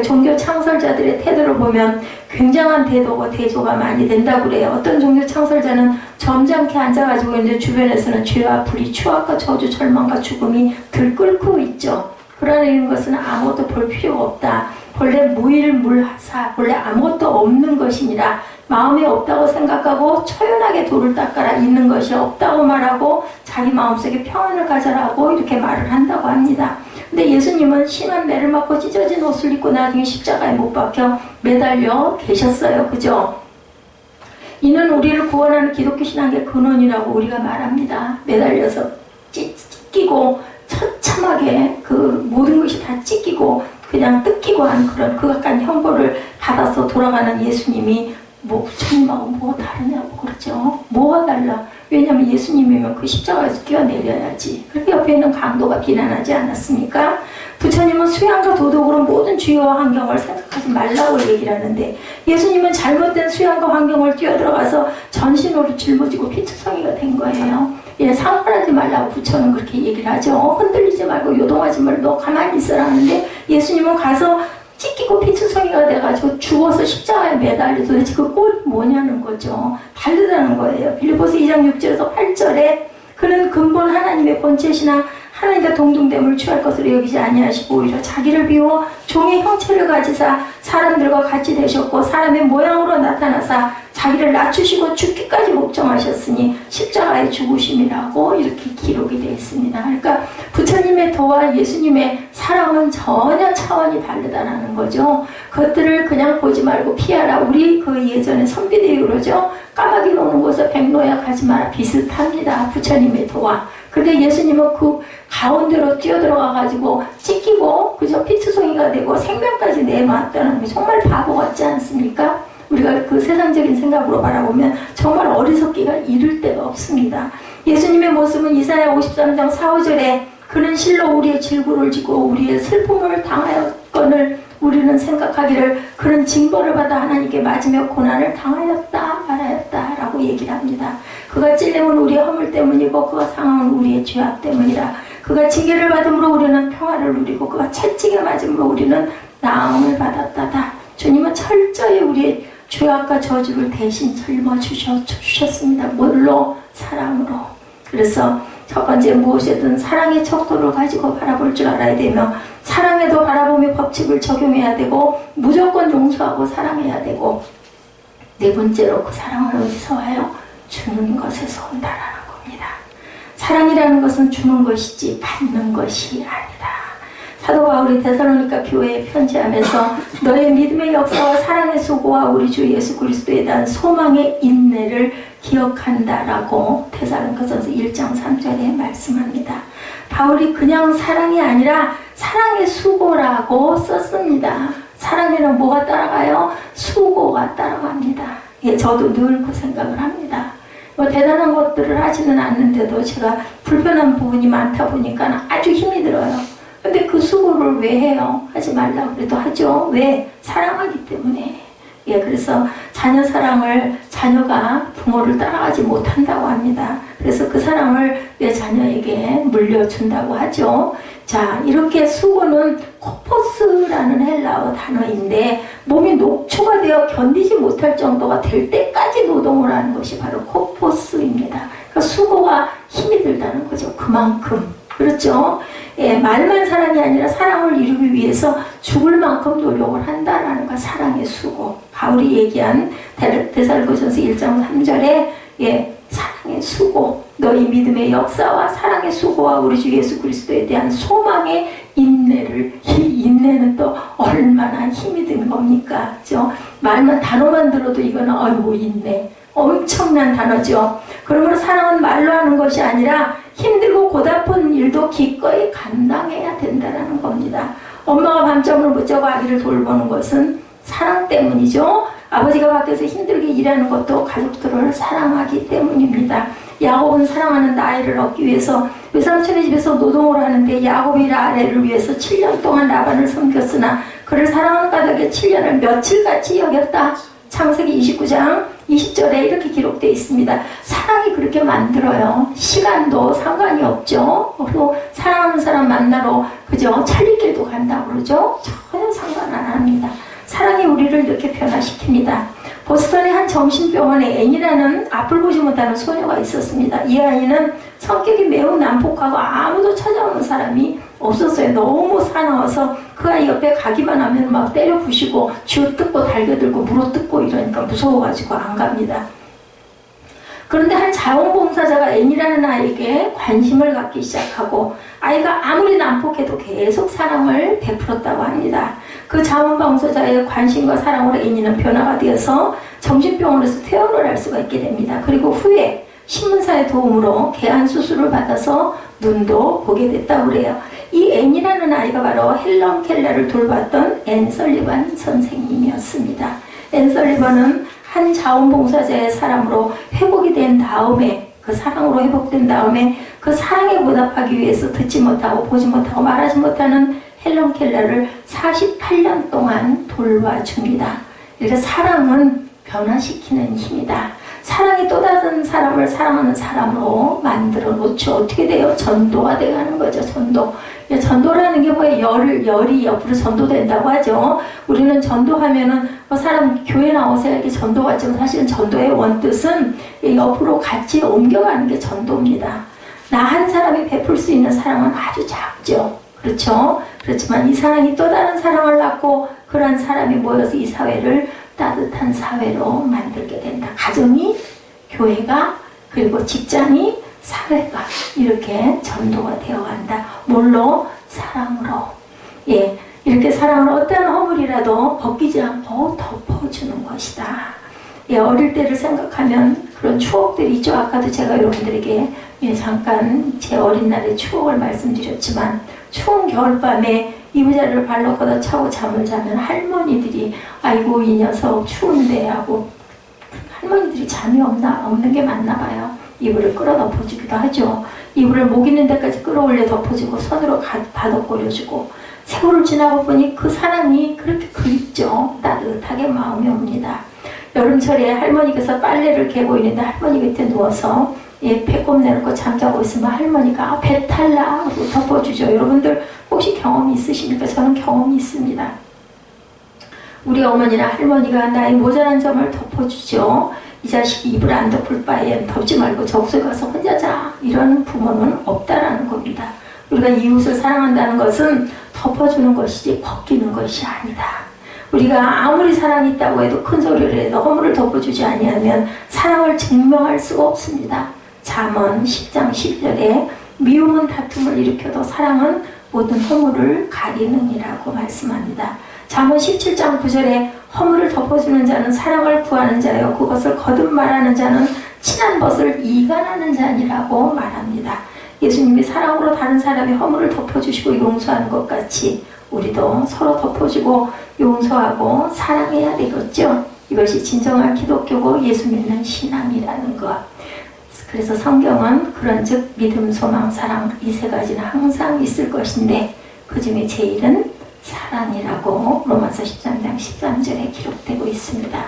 종교 창설자들의 태도를 보면 굉장한 태도고 대조가 많이 된다고 그래요. 어떤 종교 창설자는 점잖게 앉아가지고 이제 주변에서는 죄와 불의, 추악과 저주, 절망과 죽음이 들끓고 있죠. 그러는 것은 아무것도 볼 필요가 없다. 본래 무일물하사, 본래 아무것도 없는 것이니라. 마음에 없다고 생각하고 초연하게 돌을 닦아라. 있는 것이 없다고 말하고 자기 마음속에 평안을 가져라고 이렇게 말을 한다고 합니다. 근데 예수님은 심한 매를 맞고 찢어진 옷을 입고 나중에 십자가에 못 박혀 매달려 계셨어요. 그죠? 이는 우리를 구원하는 기독교 신앙의 근원이라고 우리가 말합니다. 매달려서 찢기고 처참하게 그 모든 것이 다 찢기고 그냥 뜯기고 한 그런 극악한 형벌을 받아서 돌아가는 예수님이 부처님하고 뭐가 다르냐고 그러죠. 뭐가 달라? 왜냐하면 예수님이면 그 십자가에서 뛰어내려야지. 그렇게 옆에 있는 강도가 비난하지 않았습니까? 부처님은 수양과 도덕으로 모든 주요와 환경을 생각하지 말라고 얘기를 하는데 예수님은 잘못된 수양과 환경을 뛰어들어가서 전신으로 짊어지고 피투성이가 된 거예요. 상관하지 말라고 부처는 그렇게 얘기를 하죠. 흔들리지 말고 요동하지 말고 너 가만히 있으라 하는데 예수님은 가서 찢기고 피투성이가 돼가지고 죽어서 십자가에 매달려 도대체 그 꼴이 뭐냐는 거죠. 다르다는 거예요. 빌립보서 2장 6절에서 8절에 그는 근본 하나님의 본체시나 하나님과 동등됨을 취할 것으로 여기지 아니하시고 오히려 자기를 비워 종의 형체를 가지사 사람들과 같이 되셨고 사람의 모양으로 나타나사 자기를 낮추시고 죽기까지 복종하셨으니 십자가의 죽으심이라고 이렇게 기록이 되어 있습니다. 그러니까 부처님의 도와 예수님의 사랑은 전혀 차원이 다르다는 거죠. 그것들을 그냥 보지 말고 피하라. 우리 그 예전에 선비들이 그러죠. 까마귀 노는 곳에 백노야 가지 마라. 비슷합니다. 부처님의 도와. 근데 예수님은 그 가운데로 뛰어들어가가지고 찢기고 그저 피투성이가 되고 생명까지 내놓았다는 게 정말 바보 같지 않습니까? 우리가 그 세상적인 생각으로 바라보면 정말 어리석기가 이를 데가 없습니다. 예수님의 모습은 이사야 53장 4, 5절에 그는 실로 우리의 질구를 지고 우리의 슬픔을 당하였거늘 우리는 생각하기를 그런 징벌을 받아 하나님께 맞으며 고난을 당하였다 말하였다 라고 얘기를 합니다. 그가 찔림은 우리의 허물 때문이고 그가 상함은 우리의 죄악 때문이라. 그가 징계를 받음으로 우리는 평화를 누리고 그가 채찍에 맞음으로 우리는 나음을 받았다다. 주님은 철저히 우리의 죄악과 저주를 대신 짊어주셨습니다. 뭘로? 사랑으로. 그래서 첫 번째 무엇이든 사랑의 척도를 가지고 바라볼 줄 알아야 되며 사랑에도 바라보며 법칙을 적용해야 되고 무조건 용서하고 사랑해야 되고 네 번째로 그 사랑은 어디서 와요? 주는 것에서 온다라는 겁니다. 사랑이라는 것은 주는 것이지 받는 것이 아니다. 사도 바울이 데살로니가 교회에 편지하면서 너의 믿음의 역사와 사랑의 수고와 우리 주 예수 그리스도에 대한 소망의 인내를 기억한다라고 데살로니가전서 1장 3절에 말씀합니다. 바울이 그냥 사랑이 아니라 사랑의 수고라고 썼습니다. 사랑에는 뭐가 따라가요? 수고가 따라갑니다. 예, 저도 늘 그 생각을 합니다. 뭐 대단한 것들을 하지는 않는데도 제가 불편한 부분이 많다 보니까 아주 힘이 들어요. 근데 그 수고를 왜 해요? 하지 말라고 그래도 하죠. 왜? 사랑하기 때문에. 예, 그래서 자녀 사랑을 자녀가 부모를 따라가지 못한다고 합니다. 그래서 그 사랑을 내 자녀에게 물려준다고 하죠. 자, 이렇게 수고는 코포스라는 헬라어 단어인데 몸이 녹초가 되어 견디지 못할 정도가 될 때까지 노동을 하는 것이 바로 코포스입니다. 그러니까 수고가 힘이 들다는 거죠. 그만큼. 그렇죠? 예, 말만 사랑이 아니라 사랑을 이루기 위해서 죽을 만큼 노력을 한다라는 거 사랑의 수고. 바울이 얘기한 데살로니가전서 1장 3절에 예, 사랑의 수고, 너희 믿음의 역사와 사랑의 수고와 우리 주 예수 그리스도에 대한 소망의 인내를, 이 인내는 또 얼마나 힘이 든 겁니까? 그렇죠? 말만 단어만 들어도 이거는 아이고 인내 엄청난 단어죠. 그러므로 사랑은 말로 하는 것이 아니라 힘들고 고달픈 일도 기꺼이 감당해야 된다는 겁니다. 엄마가 밤잠을 못 자고 아기를 돌보는 것은 사랑 때문이죠. 아버지가 밖에서 힘들게 일하는 것도 가족들을 사랑하기 때문입니다. 야곱은 사랑하는 라헬을 얻기 위해서 외삼촌의 집에서 노동을 하는데 야곱이 라헬을 위해서 7년 동안 라반을 섬겼으나 그를 사랑하는 까닭에 7년을 며칠같이 여겼다. 창세기 29장 20절에 이렇게 기록되어 있습니다. 사랑이 그렇게 만들어요. 시간도 상관이 없죠. 그리고 사랑하는 사람 만나러 그죠? 찰리길도 간다고 그러죠. 전혀 상관 안 합니다. 사랑이 우리를 이렇게 변화시킵니다. 보스턴의 한 정신병원에 앤이라는 앞을 보지 못하는 소녀가 있었습니다. 이 아이는 성격이 매우 난폭하고 아무도 찾아오는 사람이 없었어요. 너무 사나워서 그 아이 옆에 가기만 하면 막 때려 부시고 쥐어 뜯고 달겨들고 물어 뜯고 이러니까 무서워가지고 안 갑니다. 그런데 한 자원봉사자가 앤이라는 아이에게 관심을 갖기 시작하고 아이가 아무리 난폭해도 계속 사랑을 베풀었다고 합니다. 그 자원봉사자의 관심과 사랑으로 앤이는 변화가 되어서 정신병원에서 퇴원을 할 수가 있게 됩니다. 그리고 후에 신문사의 도움으로 개안 수술을 받아서 눈도 보게 됐다고 그래요. 이 앤이라는 아이가 바로 헬런 켈러를 돌봤던 앤 설리반 선생님이었습니다. 앤 설리반은 한 자원봉사자의 사랑으로 회복이 된 다음에 그 사랑으로 회복된 다음에 그 사랑에 보답하기 위해서 듣지 못하고 보지 못하고 말하지 못하는 헬런 켈러를 48년 동안 돌봐줍니다. 이렇게 사랑은 변화시키는 힘이다. 사랑이 또 다른 사람을 사랑하는 사람으로 만들어 놓죠. 어떻게 돼요? 전도가 돼가는 거죠. 전도. 전도라는 게 뭐예요? 열이 옆으로 전도된다고 하죠. 우리는 전도하면은 사람 교회 나와서 이렇게 전도 같지만 사실은 전도의 원뜻은 옆으로 같이 옮겨가는 게 전도입니다. 나 한 사람이 베풀 수 있는 사랑은 아주 작죠. 그렇죠? 그렇지만 이 사랑이 또 다른 사랑을 낳고 그러한 사람이 모여서 이 사회를 따뜻한 사회로 만들게 된다. 가정이, 교회가, 그리고 직장이, 사회가 이렇게 전도가 되어간다. 뭘로? 사랑으로. 예, 이렇게 사랑으로 어떠한 허물이라도 벗기지 않고 덮어주는 것이다. 예, 어릴 때를 생각하면 그런 추억들이 있죠. 아까도 제가 여러분들에게 잠깐 제 어린 날의 추억을 말씀드렸지만 추운 겨울밤에 이부자리를 발로 걷어차고 잠을 자면 할머니들이 아이고 이 녀석 추운데 하고 할머니들이 잠이 없는 게 맞나 봐요. 이불을 끌어 덮어주기도 하죠. 이불을 목 있는 데까지 끌어올려 덮어주고 손으로 다독거려주고 세월을 지나고 보니 그 사람이 그렇게 그립죠. 따뜻하게 마음이 옵니다. 여름철에 할머니께서 빨래를 개고 있는데 할머니 밑에 누워서 배꼽 내놓고 잠자고 있으면 할머니가 배탈 나 하고 덮어주죠. 여러분들 혹시 경험이 있으십니까? 저는 경험이 있습니다. 우리 어머니나 할머니가 나의 모자란 점을 덮어주죠. 이 자식이 이불 안 덮을 바에 덮지 말고 저곳에 가서 혼자 자. 이런 부모는 없다라는 겁니다. 우리가 이웃을 사랑한다는 것은 덮어주는 것이지 벗기는 것이 아니다. 우리가 아무리 사랑이 있다고 해도 큰 소리를 해도 허물을 덮어주지 아니하면 사랑을 증명할 수가 없습니다. 잠언 10장 10절에 미움은 다툼을 일으켜도 사랑은 모든 허물을 가리느니라고 말씀합니다. 잠언 17장 9절에 허물을 덮어주는 자는 사랑을 구하는 자요 그것을 거듭 말하는 자는 친한 것을 이간하는 자니라고 말합니다. 예수님이 사랑으로 다른 사람의 허물을 덮어주시고 용서하는 것 같이 우리도 서로 덮어주고 용서하고 사랑해야 되겠죠. 이것이 진정한 기독교고 예수 믿는 신앙이라는 것. 그래서 성경은 그런즉 믿음, 소망, 사랑 이 세 가지는 항상 있을 것인데 그 중에 제일은 사랑이라고 로마서 13장 13절에 기록되고 있습니다.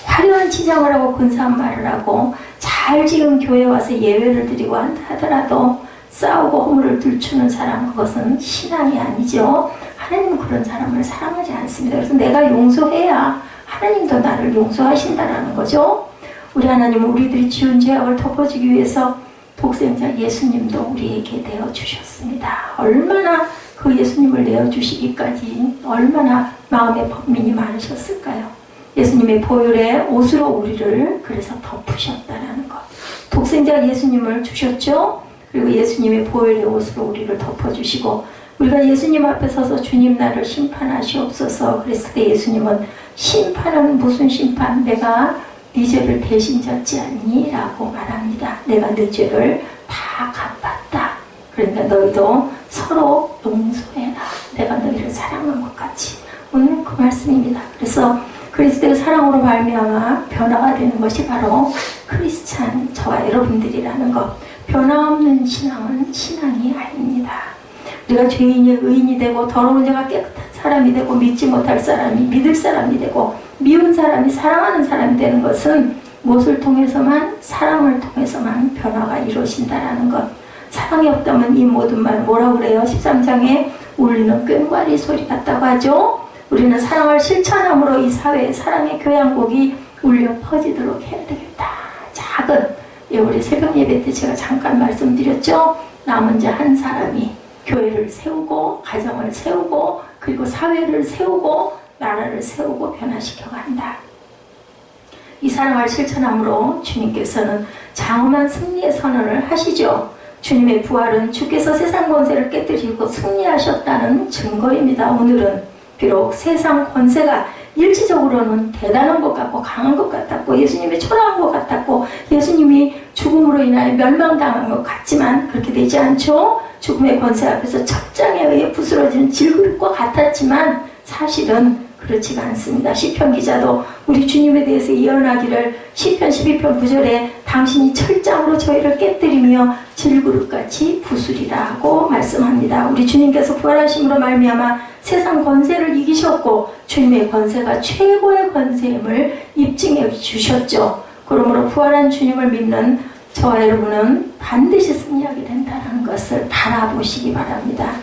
화려한 치장을 하고 근사한 말을 하고 잘 지은 교회에 와서 예배를 드리고 한다 하더라도 싸우고 허물을 들추는 사람 그것은 신앙이 아니죠. 하나님은 그런 사람을 사랑하지 않습니다. 그래서 내가 용서해야 하나님도 나를 용서하신다라는 거죠. 우리 하나님은 우리들이 지은 죄악을 덮어주기 위해서 독생자 예수님도 우리에게 내어주셨습니다. 얼마나 그 예수님을 내어주시기까지 얼마나 마음의 번민이 많으셨을까요? 예수님의 보혈의 옷으로 우리를 그래서 덮으셨다는 것. 독생자 예수님을 주셨죠? 그리고 예수님의 보혈의 옷으로 우리를 덮어주시고 우리가 예수님 앞에 서서 주님 나를 심판하시옵소서 그랬을 때 예수님은 심판은 무슨 심판? 내가 네 죄를 대신 졌지 않니? 라고 말합니다. 내가 네 죄를 다 갚았다. 그러니까 너희도 서로 용서해라. 내가 너희를 사랑한 것 같이. 오늘 그 말씀입니다. 그래서 그리스도의 사랑으로 말미암아 변화가 되는 것이 바로 크리스찬 저와 여러분들이라는 것. 변화없는 신앙은 신앙이 아닙니다. 우리가 죄인이 의인이 되고 더러운 자가 깨끗한 사람이 되고 믿지 못할 사람이 믿을 사람이 되고 미운 사람이 사랑하는 사람이 되는 것은 무엇을 통해서만 사랑을 통해서만 변화가 이루어진다는 것. 사랑이 없다면 이 모든 말 뭐라고 그래요? 13장에 울리는 꽹과리 소리 같다고 하죠. 우리는 사랑을 실천함으로 이 사회에 사랑의 교향곡이 울려 퍼지도록 해야 되겠다. 작은 우리 새벽 예배 때 제가 잠깐 말씀드렸죠. 남은 자 한 사람이 교회를 세우고 가정을 세우고 그리고 사회를 세우고 나라를 세우고 변화시켜 간다. 이 사랑을 실천함으로 주님께서는 장엄한 승리의 선언을 하시죠. 주님의 부활은 주께서 세상 권세를 깨뜨리고 승리하셨다는 증거입니다. 오늘은 비록 세상 권세가 일시적으로는 대단한 것 같고 강한 것 같았고 예수님이 초라한 것 같았고 예수님이 죽음으로 인하여 멸망당한 것 같지만 그렇게 되지 않죠. 죽음의 권세 앞에서 첩장에 의해 부스러지는 질그릇과 같았지만 사실은 그렇지가 않습니다. 시편 기자도 우리 주님에 대해서 예언하기를 시편 12편 9절에 당신이 철장으로 저희를 깨뜨리며 질그릇같이 부수리라 하고 말씀합니다. 우리 주님께서 부활하심으로 말미암아 세상 권세를 이기셨고 주님의 권세가 최고의 권세임을 입증해 주셨죠. 그러므로 부활한 주님을 믿는 저와 여러분은 반드시 승리하게 된다는 것을 바라보시기 바랍니다.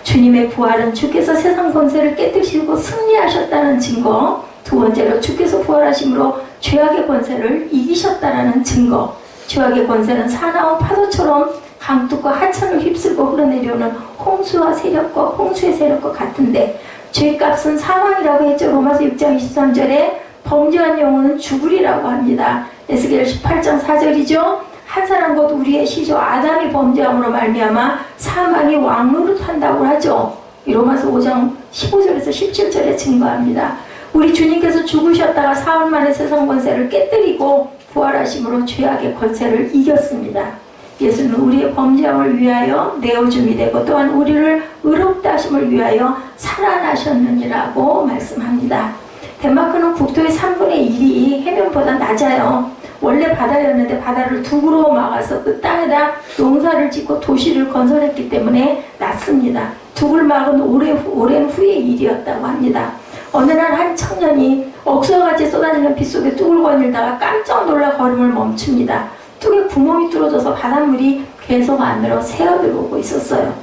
주님의 부활은 주께서 세상 권세를 깨뜨리시고 승리하셨다는 증거, 두 번째로 주께서 부활하심으로 죄악의 권세를 이기셨다는 증거. 죄악의 권세는 사나운 파도처럼 강둑과 하천을 휩쓸고 흘러내려오는 홍수와 세력과 홍수의 세력과 같은데 죄값은 사망이라고 했죠. 로마서 6장 23절에 범죄한 영혼은 죽으리라고 합니다. 에스겔 18장 4절이죠. 한 사람 곧 우리의 시조 아담이 범죄함으로 말미암아 사망이 왕노릇한다고 하죠. 로마서 5장 15절에서 17절에 증거합니다. 우리 주님께서 죽으셨다가 사흘 만에 세상 권세를 깨뜨리고 부활하심으로 죄악의 권세를 이겼습니다. 예수는 우리의 범죄함을 위하여 내어줌이 되고 또한 우리를 의롭다 하심을 위하여 살아나셨느니라고 말씀합니다. 덴마크는 국토의 3분의 1이 해변보다 낮아요. 원래 바다였는데 바다를 둑으로 막아서 그 땅에다 농사를 짓고 도시를 건설했기 때문에 낮습니다. 두굴 막은 오랜 후의 일이었다고 합니다. 어느 날 한 청년이 억수같이 쏟아지는 빗속에 뚝을 거닐다가 깜짝 놀라 걸음을 멈춥니다. 뚝에 구멍이 뚫어져서 바닷물이 계속 안으로 새어들어오고 있었어요.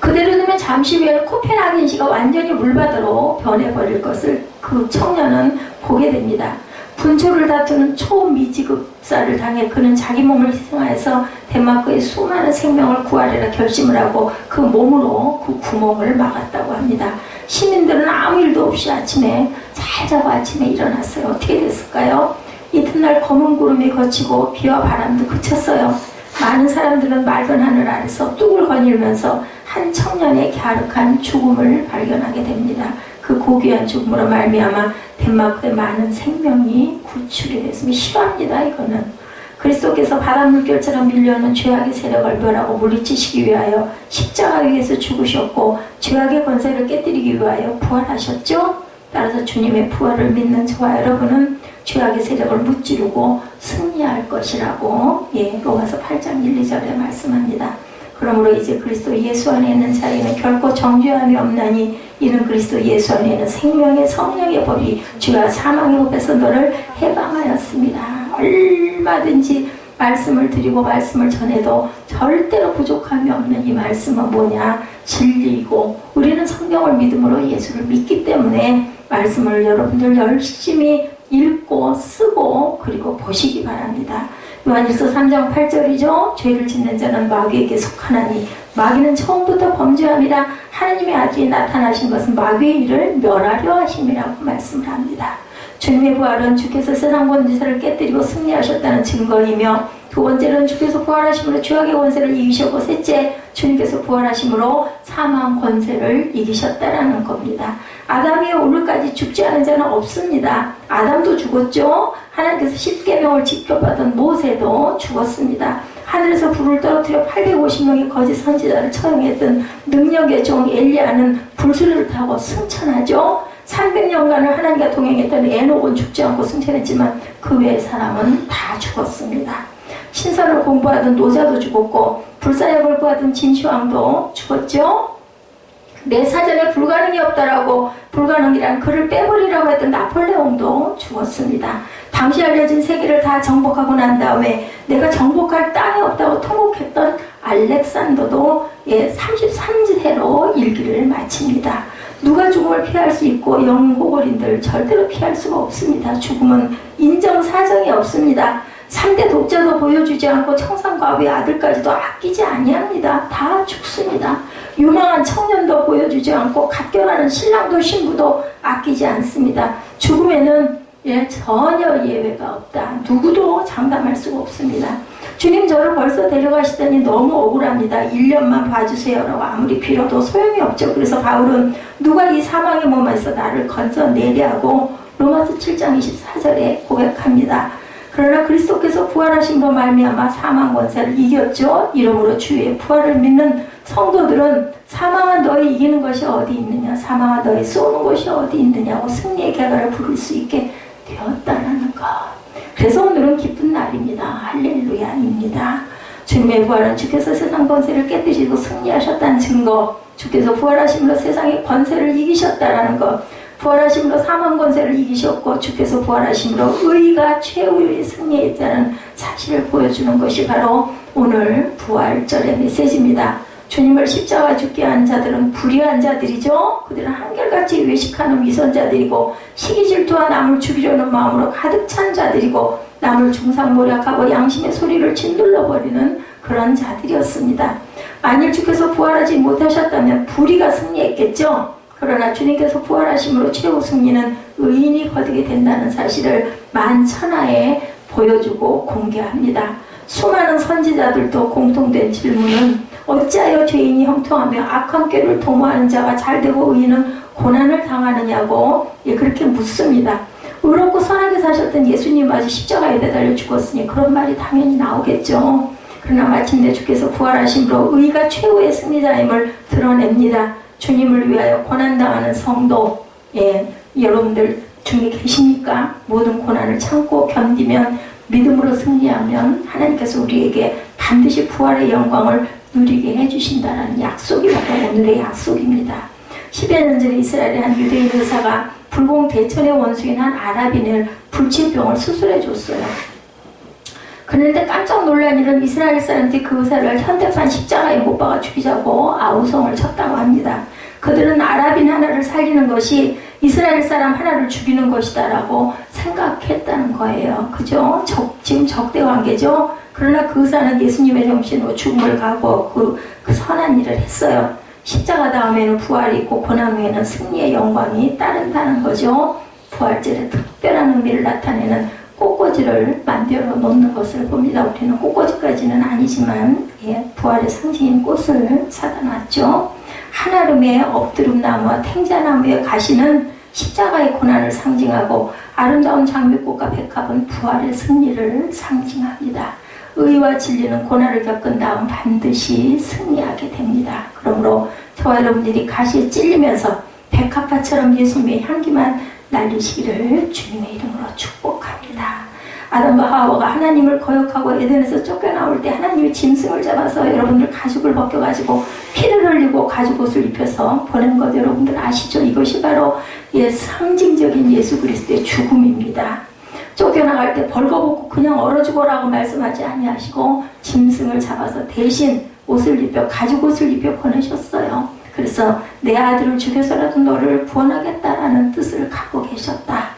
그대로 두면 잠시 후에 코펜하겐시가 완전히 물바다로 변해버릴 것을 그 청년은 보게 됩니다. 분초를 다투는 초미지급사를 당해 그는 자기 몸을 희생하여서 덴마크의 수많은 생명을 구하리라 결심을 하고 그 몸으로 그 구멍을 막았다고 합니다. 시민들은 아무 일도 없이 아침에 잘 자고 아침에 일어났어요. 어떻게 됐을까요? 이튿날 검은 구름이 걷히고 비와 바람도 그쳤어요. 많은 사람들은 맑은 하늘 아래서 뚝을 거닐면서 한 청년의 갸륵한 죽음을 발견하게 됩니다. 그 고귀한 죽음으로 말미암아 덴마크의 많은 생명이 구출이 됐으면 싫어합니다. 이거는 그리스도께서 바닷물결처럼 밀려오는 죄악의 세력을 멸하고 물리치시기 위하여 십자가 위에서 죽으셨고 죄악의 권세를 깨뜨리기 위하여 부활하셨죠. 따라서 주님의 부활을 믿는 저와 여러분은 죄악의 세력을 무찌르고 승리할 것이라고 로마서 8장 1, 2절에 말씀합니다. 그러므로 이제 그리스도 예수 안에 있는 자에게는 결코 정죄함이 없나니 이는 그리스도 예수 안에 있는 생명의 성령의 법이 죄와 사망의 법에서 너를 해방하였습니다. 얼마든지 말씀을 드리고 말씀을 전해도 절대로 부족함이 없는 이 말씀은 뭐냐? 진리이고 우리는 성경을 믿음으로 예수를 믿기 때문에 말씀을 여러분들 열심히 읽고 쓰고 그리고 보시기 바랍니다. 요한일서 3장 8절이죠. 죄를 짓는 자는 마귀에게 속하나니 마귀는 처음부터 범죄함이라 하나님의 아들이 나타나신 것은 마귀의 일을 멸하려 하심이라고 말씀을 합니다. 주님의 부활은 주께서 세상 권세를 깨뜨리고 승리하셨다는 증거이며 두 번째는 주께서 부활하심으로 죄악의 권세를 이기셨고 셋째 주님께서 부활하심으로 사망 권세를 이기셨다라는 겁니다. 아담 이후 오늘까지 죽지 않은 자는 없습니다. 아담도 죽었죠. 하나님께서 십계명을 지켜받은 모세도 죽었습니다. 하늘에서 불을 떨어뜨려 850명의 거짓 선지자를 처형했던 능력의 종 엘리야는 불수를 타고 승천하죠. 300년간을 하나님과 동행했던 에녹은 죽지 않고 승천했지만 그 외의 사람은 다 죽었습니다. 신선을 공부하던 노자도 죽었고 불사역을 구하던 진시황도 죽었죠. 내 사전에 불가능이 없다라고 불가능이란 그를 빼버리라고 했던 나폴레옹도 죽었습니다. 당시 알려진 세계를 다 정복하고 난 다음에 내가 정복할 땅이 없다고 통곡했던 알렉산더도 33세로 일기를 마칩니다. 누가 죽음을 피할 수 있고 영고골인들 절대로 피할 수가 없습니다. 죽음은 인정사정이 없습니다. 3대 독자도 보여주지 않고 청산과부의 아들까지도 아끼지 아니합니다. 다 죽습니다. 유망한 청년도 보여주지 않고 갓결하는 신랑도 신부도 아끼지 않습니다. 죽음에는 전혀 예외가 없다. 누구도 장담할 수가 없습니다. 주님 저를 벌써 데려가시더니 너무 억울합니다. 1년만 봐주세요라고 아무리 빌어도 소용이 없죠. 그래서 바울은 누가 이 사망의 몸에서 나를 건져내랴고 로마서 7장 24절에 고백합니다. 그러나 그리스도께서 부활하심으로 말미암아 사망 권세를 이겼죠. 이러므로 주의 부활을 믿는 성도들은 사망한 너희 이기는 것이 어디 있느냐, 사망한 너희 쏘는 것이 어디 있느냐고 승리의 궤가를 부를 수 있게 되었다는 것. 그래서 오늘은 기쁜 날입니다. 할렐루야입니다. 주님의 부활은 주께서 세상 권세를 깨뜨리고 승리하셨다는 증거, 주께서 부활하심으로 세상의 권세를 이기셨다는 것, 부활하심으로 사망 권세를 이기셨고 주께서 부활하심으로 의가 최후의 승리했다는 사실을 보여주는 것이 바로 오늘 부활절의 메시지입니다. 주님을 십자가 죽게 한 자들은 불의한 자들이죠. 그들은 한결같이 외식하는 위선자들이고 시기 질투와 남을 죽이려는 마음으로 가득 찬 자들이고 남을 중상모략하고 양심의 소리를 짓눌러버리는 그런 자들이었습니다. 만일 주께서 부활하지 못하셨다면 불의가 승리했겠죠. 그러나 주님께서 부활하심으로 최후 승리는 의인이 거두게 된다는 사실을 만천하에 보여주고 공개합니다. 수많은 선지자들도 공통된 질문은 어찌하여 죄인이 형통하며 악한 꾀를 도모하는 자가 잘되고 의인은 고난을 당하느냐고 그렇게 묻습니다. 의롭고 선하게 사셨던 예수님마저 십자가에 매달려 죽었으니 그런 말이 당연히 나오겠죠. 그러나 마침내 주께서 부활하심으로 의가 최후의 승리자임을 드러냅니다. 주님을 위하여 고난당하는 성도, 여러분들 중에 계십니까? 모든 고난을 참고 견디면 믿음으로 승리하면 하나님께서 우리에게 반드시 부활의 영광을 누리게 해주신다는 약속이 바로 오늘의 약속입니다. 10여 년 전에 이스라엘의 한 유대인 의사가 불공 대천의 원수인 한 아랍인을 불치병을 수술해 줬어요. 그런데 깜짝 놀란 일은 이스라엘 사람들이 그 의사를 현대판 십자가에 못 박아 죽이자고 아우성을 쳤다고 합니다. 그들은 아랍인 하나를 살리는 것이 이스라엘 사람 하나를 죽이는 것이다라고 생각했다는 거예요. 그죠? 지금 적대 관계죠? 그러나 그 의사는 예수님의 정신으로 죽음을 가고 그 선한 일을 했어요. 십자가 다음에는 부활이 있고 고난 후에는 승리의 영광이 따른다는 거죠. 부활절에 특별한 의미를 나타내는 꽃꽂이를 만들어 놓는 것을 봅니다. 우리는 꽃꽂이까지는 아니지만 부활의 상징인 꽃을 사다 놨죠. 한아름의 엎드름나무와 탱자나무의 가시는 십자가의 고난을 상징하고 아름다운 장미꽃과 백합은 부활의 승리를 상징합니다. 의와 진리는 고난을 겪은 다음 반드시 승리하게 됩니다. 그러므로 저와 여러분들이 가시에 찔리면서 백합화처럼 예수님의 향기만 날리시기를 주님의 이름으로 축복합니다. 아담과 하와가 하나님을 거역하고 에덴에서 쫓겨나올 때 하나님이 짐승을 잡아서 여러분들 가죽을 벗겨가지고 피를 흘리고 가죽옷을 입혀서 보낸 것 여러분들 아시죠? 이것이 바로 상징적인 예수 그리스도의 죽음입니다. 쫓겨나갈 때 벌거벗고 그냥 얼어 죽어라고 말씀하지 아니하시고 짐승을 잡아서 대신 옷을 입혀 가죽옷을 입혀 보내셨어요. 그래서 내 아들을 죽여서라도 너를 구원하겠다라는 뜻을 갖고 계셨다.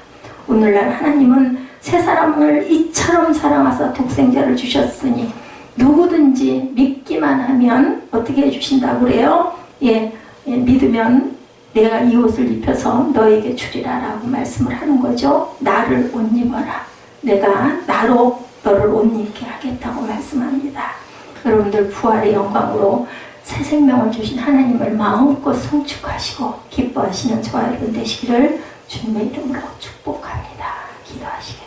오늘날 하나님은 새 사람을 이처럼 사랑하사 독생자를 주셨으니 누구든지 믿기만 하면 어떻게 해주신다고 그래요? 믿으면 내가 이 옷을 입혀서 너에게 주리라 라고 말씀을 하는 거죠. 나를 옷 입어라. 내가 나로 너를 옷 입게 하겠다고 말씀합니다. 여러분들 부활의 영광으로 새 생명을 주신 하나님을 마음껏 성축하시고 기뻐하시는 저와 여러분 되시기를 주님의 이름으로 축복합니다. 기도하시겠습니다.